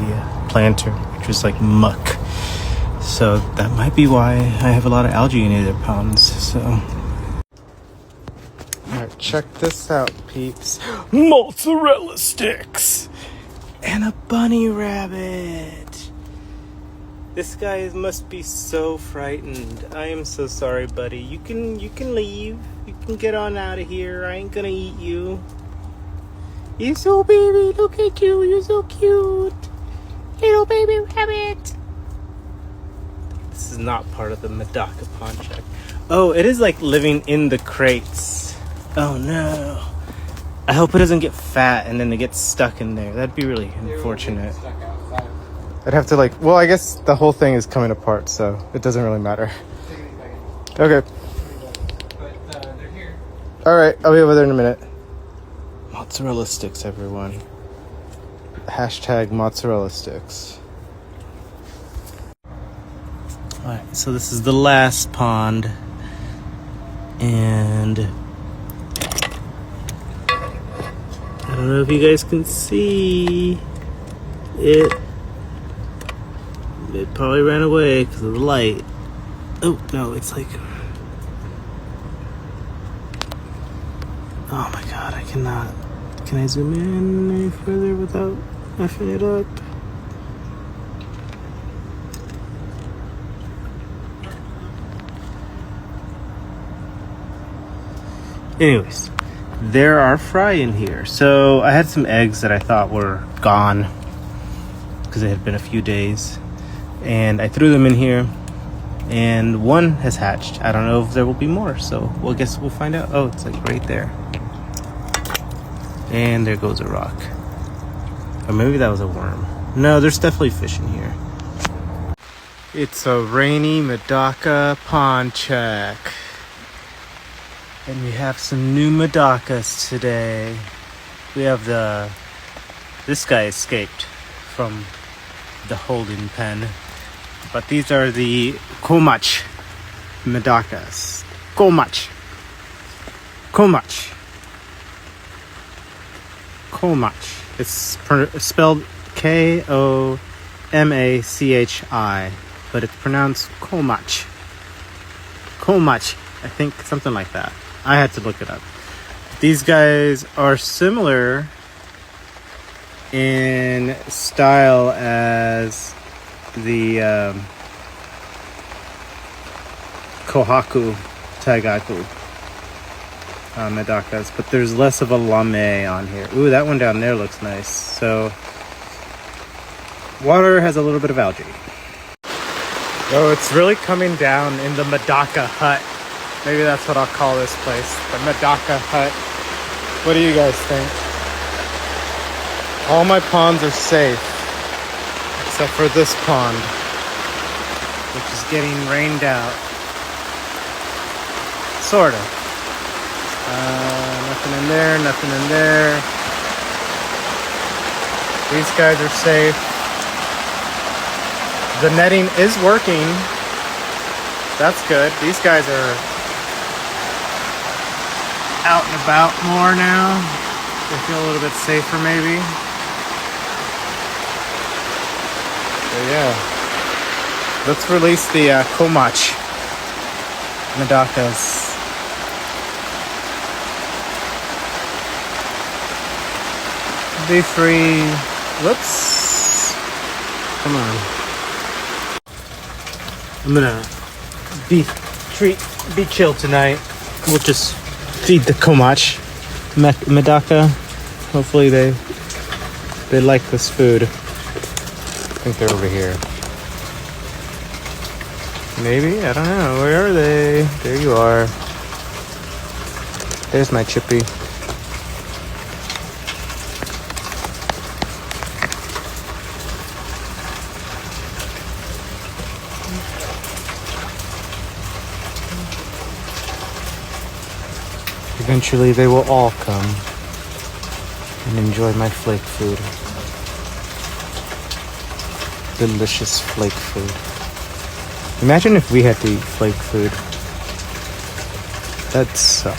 planter, which was like muck. So that might be why I have a lot of algae in either ponds. So alright, check this out, peeps. Mozzarella sticks and a bunny rabbit. This guy must be so frightened. I am so sorry, buddy. You can leave. You can get on out of here. I ain't gonna eat you. You're so baby. Look at you. You're so cute. Little baby rabbit. This is not part of the Medaka pond check. Oh, it is like living in the crates. Oh no. I hope it doesn't get fat and then it gets stuck in there. That'd be really unfortunate. I'd have to like, well, I guess the whole thing is coming apart, so it doesn't really matter. Okay. All right, I'll be over there in a minute. Mozzarella sticks, everyone. Hashtag mozzarella sticks. All right, so this is the last pond. And I don't know if you guys can see it. It probably ran away because of the light. Oh, no, it's like... Oh my god, I cannot... Can I zoom in any further without effing it up? Anyways, there are fry in here. So I had some eggs that I thought were gone because it had been a few days. And I threw them in here. And one has hatched. I don't know if there will be more. So I guess we'll find out. Oh, it's like right there. And there goes a rock. Or maybe that was a worm. No, there's definitely fish in here. It's a rainy Medaka pond check. And we have some new Medakas today. We have this guy escaped from the holding pen. But these are the Komach Medakas. Komach. Komach. Komach. It's spelled K-O-M-A-C-H-I. But it's pronounced Komach. Komach. I think something like that. I had to look it up. These guys are similar in style as the Kouhaku Taigaiku Medakas, but there's less of a lame on here. Ooh, that one down there looks nice. So water has a little bit of algae. Oh, it's really coming down in the Medaka hut. Maybe that's what I'll call this place, the Medaka hut. What do you guys think? All my ponds are safe, except for this pond, which is getting rained out. Sort of. Nothing in there, nothing in there. These guys are safe. The netting is working. That's good. These guys are out and about more now. They feel a little bit safer maybe. So yeah. Let's release the Komach Medakas. Be free. Whoops. Come on. I'm gonna be chill tonight. We'll just feed the Komach Medaka. Hopefully they like this food. I think they're over here. Maybe? I don't know. Where are they? There you are. There's my chippy. Eventually they will all come and enjoy my flake food. Delicious flake food. Imagine if we had to eat flake food. That'd suck.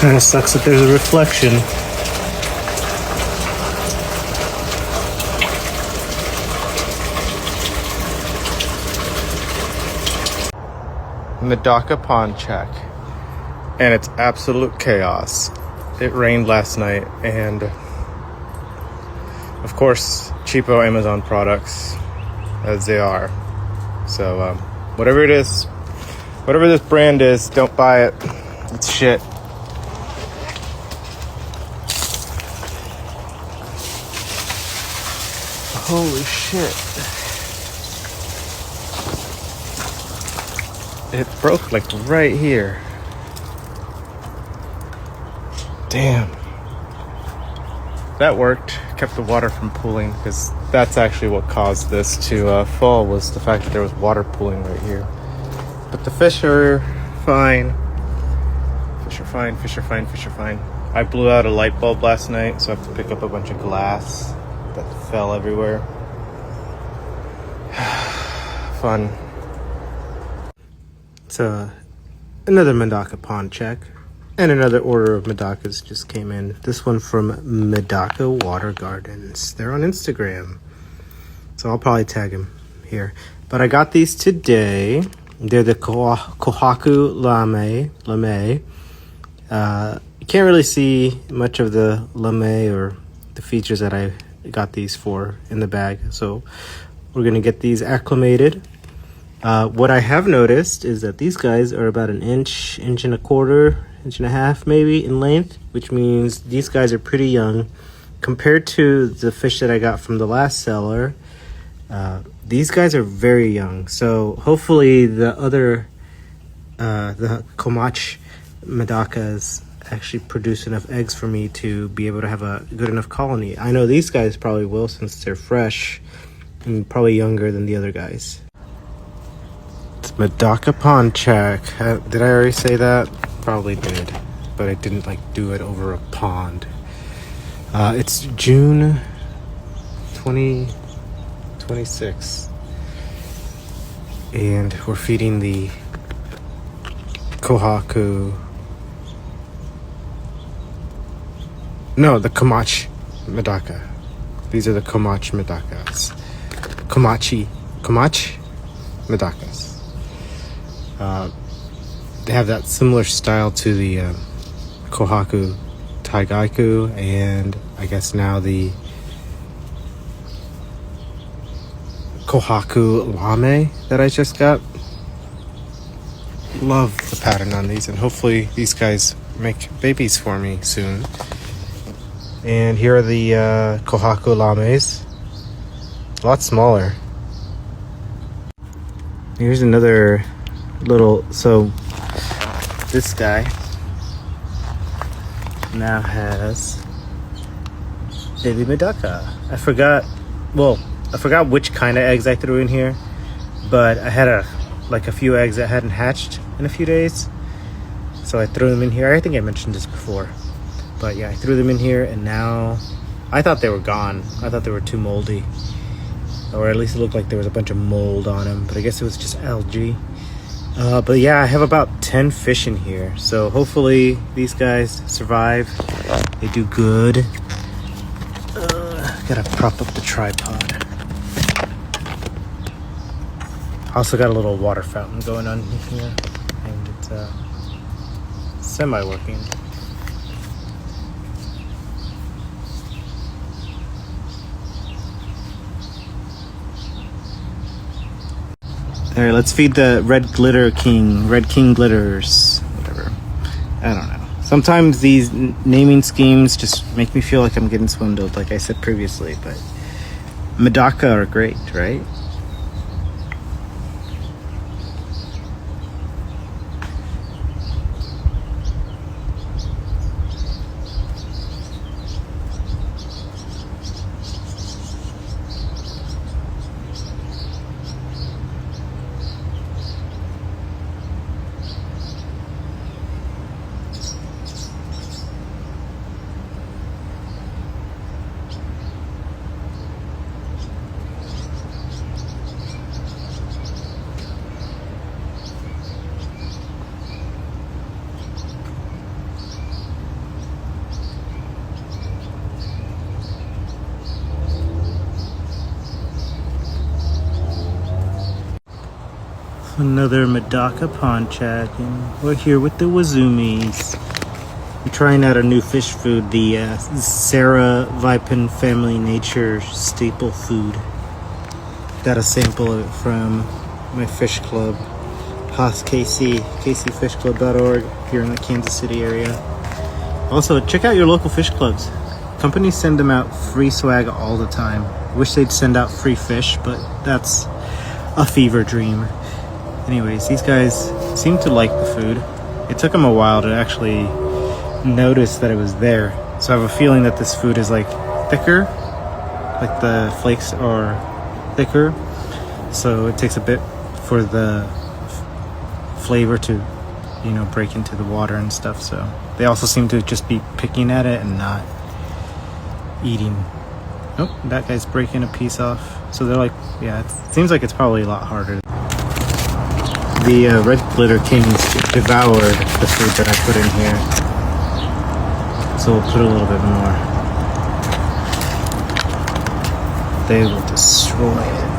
Kind of sucks that there's a reflection. Medaka pond check, and it's absolute chaos. It rained last night, and of course cheapo Amazon products as they are. So whatever it is, whatever this brand is, don't buy it. It's shit. Holy shit. It broke like right here. Damn. That worked. Kept the water from pooling, because that's actually what caused this to fall, was the fact that there was water pooling right here. But the fish are fine. Fish are fine, fish are fine, fish are fine. I blew out a light bulb last night, so I have to pick up a bunch of glass that fell everywhere. Fun. So, another Medaka pond check, and another order of Medakas just came in. This one from Medaka Water Gardens. They're on Instagram, so I'll probably tag them here. But I got these today. They're the Kouhaku Lame. You can't really see much of the lame or the features that I got these for in the bag, so we're gonna get these acclimated. What I have noticed is that these guys are about an inch and a quarter, inch and a half maybe in length, which means these guys are pretty young compared to the fish that I got from the last seller. These guys are very young, so hopefully the other the Komach Medakas actually produce enough eggs for me to be able to have a good enough colony. I know these guys probably will, since they're fresh and probably younger than the other guys. It's Medaka pond check. Did I already say that? Probably did, but I didn't do it over a pond. It's June 2026, and we're feeding the Kouhaku. No, the Komach Medaka. These are the Komach Medakas. Komach Medakas. They have that similar style to the Kouhaku Taigaiku, and I guess now the Kouhaku Lame that I just got. Love the pattern on these, and hopefully these guys make babies for me soon. And here are the Kouhaku Lames. A lot smaller. Here's another little, so this guy now has baby Medaka. I forgot which kind of eggs I threw in here, but I had a few eggs that hadn't hatched in a few days, so I threw them in here. I think I mentioned this before, but yeah, I threw them in here, and now I thought they were gone. I thought they were too moldy, or at least it looked like there was a bunch of mold on them, but I guess it was just algae. But yeah, I have about 10 fish in here, so hopefully these guys survive. They do good. Gotta prop up the tripod. Also got a little water fountain going on here, and it's semi-working. All right, let's feed the red king glitters, whatever. I don't know. Sometimes these naming schemes just make me feel like I'm getting swindled, like I said previously, but Medaka are great, right? Another Medaka pond check, and we're here with the Wazumis. I'm trying out a new fish food, the Sarah Vipin Family Nature staple food. Got a sample of it from my fish club, Haas KC, kcfishclub.org here in the Kansas City area. Also, check out your local fish clubs. Companies send them out free swag all the time. Wish they'd send out free fish, but that's a fever dream. Anyways, these guys seem to like the food. It took them a while to actually notice that it was there. So I have a feeling that this food is like thicker, like the flakes are thicker. So it takes a bit for the flavor to, break into the water and stuff. So they also seem to just be picking at it and not eating. Oh, that guy's breaking a piece off. So they're like, yeah, it seems like it's probably a lot harder. The red glitter kings devoured the food that I put in here. So we'll put a little bit more. They will destroy it.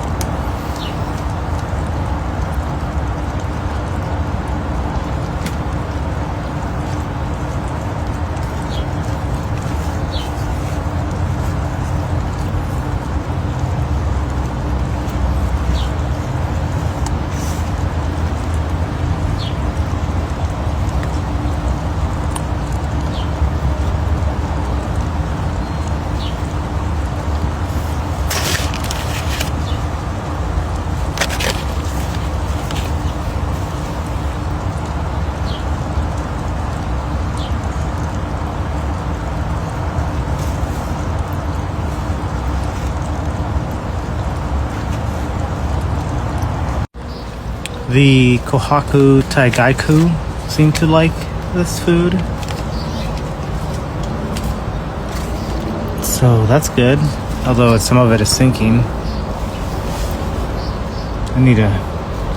The Kouhaku Taigaiku seem to like this food. So that's good. Although some of it is sinking. I need to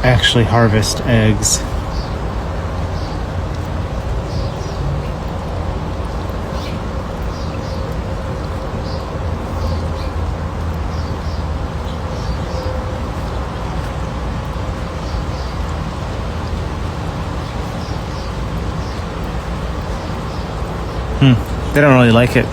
actually harvest eggs. They don't really like it.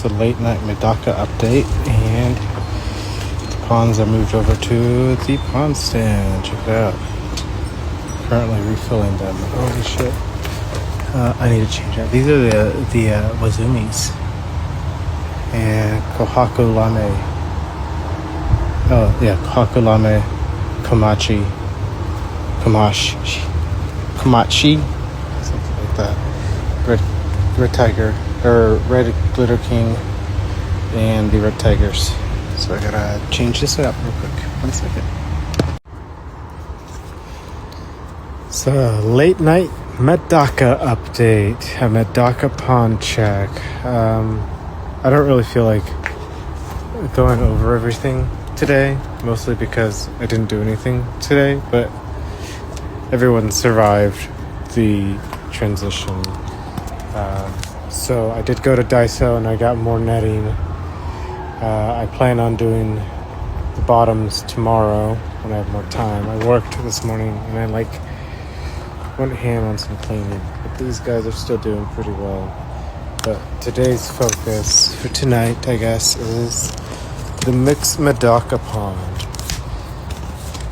It's a late night Medaka update, and the ponds are moved over to the pond stand. Check it out. Currently refilling them. Holy shit. I need to change that. These are the Wazumis. And Kouhaku Lame. Oh, yeah. Kouhaku Lame Komachi. Komachi. Something like that. Red Tiger. Or Red Glitter King. And the Red Tigers. So I gotta change this up real quick. 1 second. So, late night Medaka update. A Medaka pond check. I don't really feel like going over everything today, mostly because I didn't do anything today, but everyone survived the transition. So I did go to Daiso and I got more netting. I plan on doing the bottoms tomorrow when I have more time. I worked this morning and I went ham on some cleaning. But these guys are still doing pretty well. But today's focus for tonight, I guess, is the mixed Medaka pond.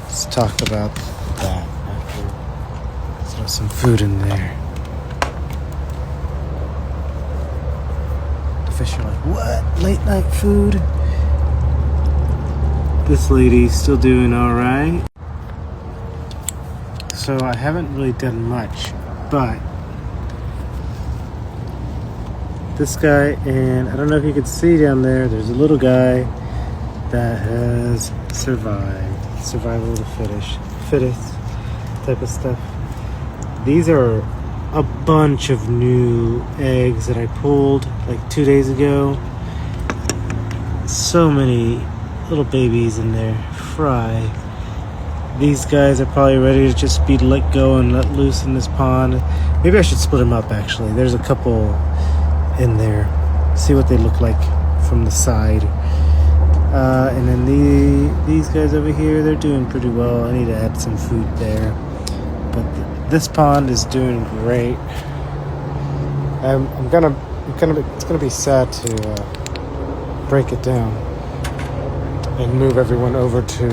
Let's talk about that after. Throw some food in there. The fish are like, what? Late night food? This lady's still doing alright. So I haven't really done much, but this guy, and I don't know if you can see down there's a little guy that has survived. Survival of the fittest type of stuff. These are a bunch of new eggs that I pulled like 2 days ago. So many little babies in there. Fry. These guys are probably ready to just be let go and let loose in this pond. Maybe I should split them up actually. There's a couple in there. See what they look like from the side. And then these guys over here, they're doing pretty well. I need to add some food there. But this pond is doing great. It's gonna be sad to break it down and move everyone over to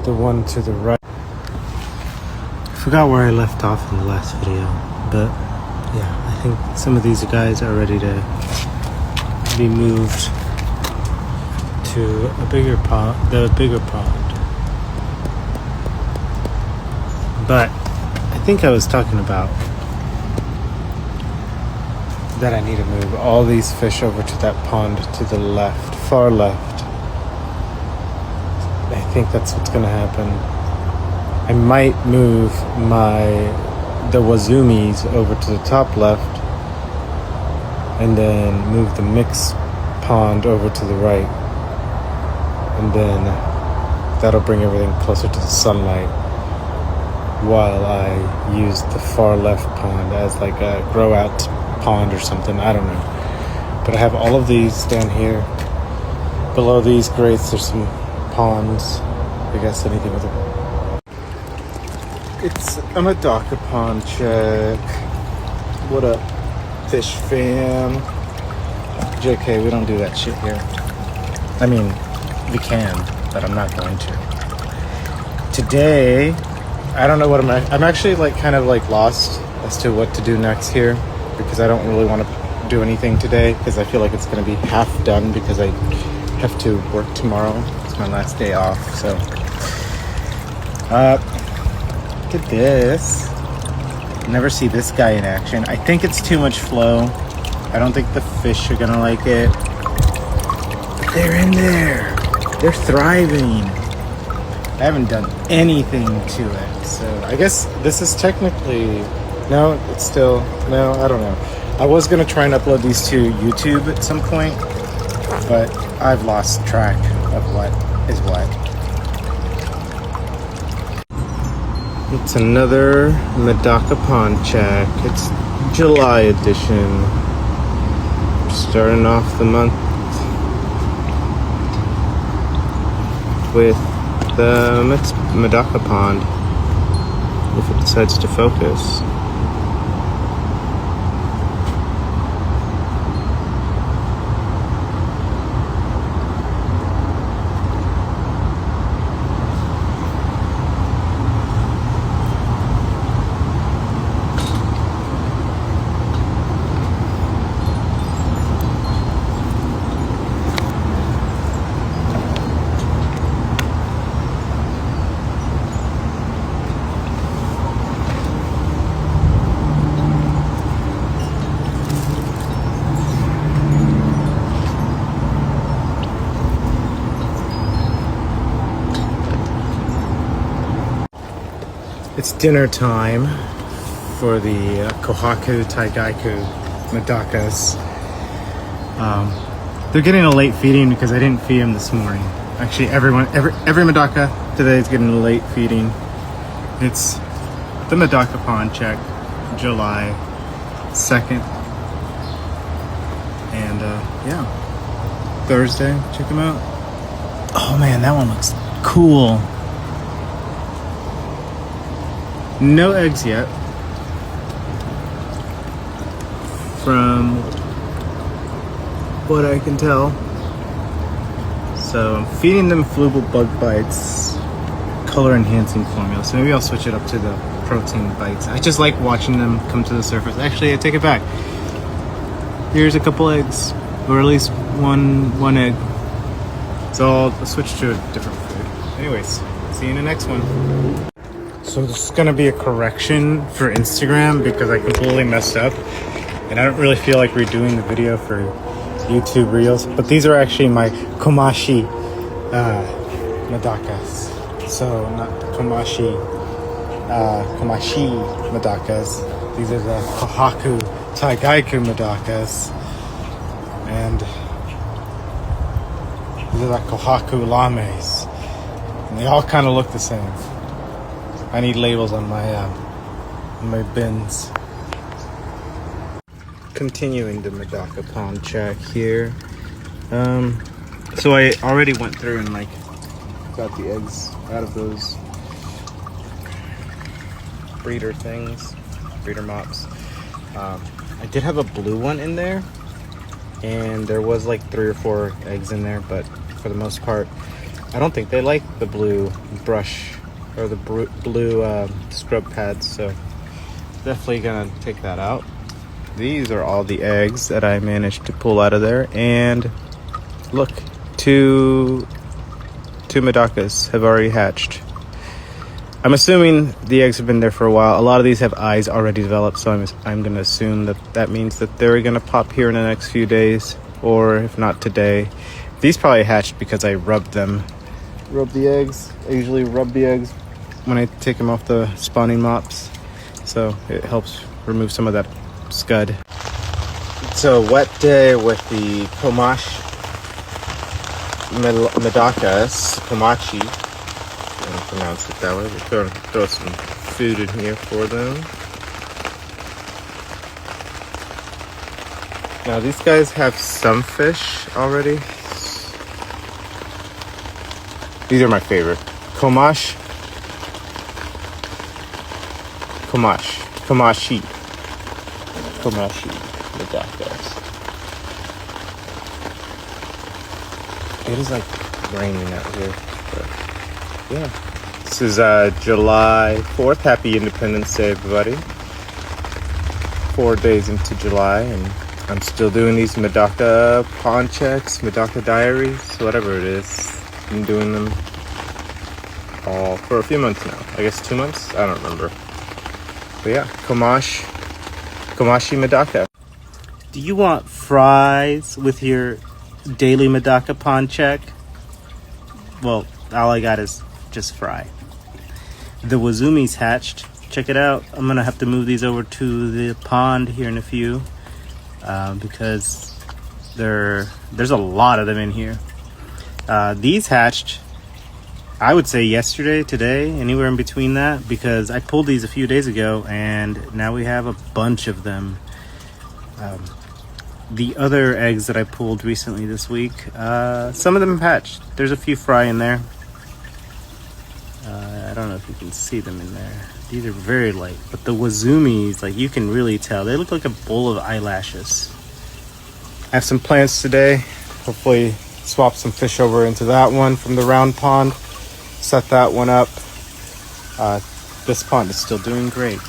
the one to the right. I forgot where I left off in the last video, but yeah, I think some of these guys are ready to be moved to a bigger pond, the bigger pond. But I think I was talking about that I need to move all these fish over to that pond to the left, far left. I think that's what's gonna happen. I might move the Wazumis over to the top left and then move the mixed pond over to the right. And then that'll bring everything closer to the sunlight while I use the far left pond as like a grow out pond or something. I don't know. But I have all of these down here. Below these grates there's some ponds. I guess anything with it. It's a Medaka pond check. What up, fish fam? JK, we don't do that shit here. I mean, we can, but I'm not going to. Today, I don't know what I'm actually like kind of like lost as to what to do next here because I don't really want to do anything today because I feel like it's going to be half done because I have to work tomorrow. It's my last day off, so look at this. Never see this guy in action. I think it's too much flow. I don't think the fish are gonna like it. But they're in there. They're thriving. I haven't done anything to it, so I guess this is technically no. It's still no. I don't know. I was gonna try and upload these to YouTube at some point, but I've lost track of what is what. It's another Medaka pond check. It's July edition. We're starting off the month with the Medaka pond, if it decides to focus. It's dinner time for the Kouhaku Taigaiku Medakas. They're getting a late feeding because I didn't feed them this morning. Actually, every Medaka today is getting a late feeding. It's the Medaka pond check, July 2nd. And yeah, Thursday, check them out. Oh man, that one looks cool. No eggs yet. From what I can tell. So I'm feeding them Flubal Bug Bites color enhancing formula. So maybe I'll switch it up to the protein bites. I just like watching them come to the surface. Actually, I take it back. Here's a couple eggs, or at least one egg. So I'll switch to a different food. Anyways, see you in the next one. So this is gonna be a correction for Instagram because I completely messed up. And I don't really feel like redoing the video for YouTube Reels. But these are actually my Komashi Medakas. So not Komashi Medakas. These are the Kouhaku Taigaiku Medakas. And these are the Kouhaku Lames. And they all kind of look the same. I need labels on my bins. Continuing the Medaka pond check here. So I already went through and like got the eggs out of those breeder things, breeder mops. I did have a blue one in there, and there was like 3 or 4 eggs in there, but for the most part, I don't think they like the blue brush or the blue scrub pads, so definitely gonna take that out. These are all the eggs that I managed to pull out of there, and look, two Medakas have already hatched. I'm assuming the eggs have been there for a while. A lot of these have eyes already developed, so I'm going to assume that means that they're going to pop here in the next few days, or if not today. These probably hatched because I rubbed them. Rub the eggs. I usually rub the eggs when I take them off the spawning mops, so it helps remove some of that scud. It's a wet day with the Komash Medakas, Komachi, I don't pronounce it that way. We're throw some food in here for them. Now these guys have some fish already. These are my favorite. Komashi Medakas. It is like raining out here, but yeah. This is July 4th. Happy Independence Day, everybody. 4 days into July, and I'm still doing these Medaka pond checks, Medaka diaries, whatever it is. Been doing them all for a few months now. I guess 2 months? I don't remember. But yeah, Komashi Medaka. Do you want fries with your daily Medaka pond check? Well, all I got is just fry. The Wazumi's hatched. Check it out. I'm gonna have to move these over to the pond here in a few because there's a lot of them in here. These hatched, I would say yesterday, today, anywhere in between that, because I pulled these a few days ago and now we have a bunch of them. The other eggs that I pulled recently this week, some of them hatched. There's a few fry in there. I don't know if you can see them in there. These are very light, but the Wazumis, like, you can really tell. They look like a bowl of eyelashes. I have some plants today. Hopefully swap some fish over into that one from the round pond. Set that one up. This pond is still doing great.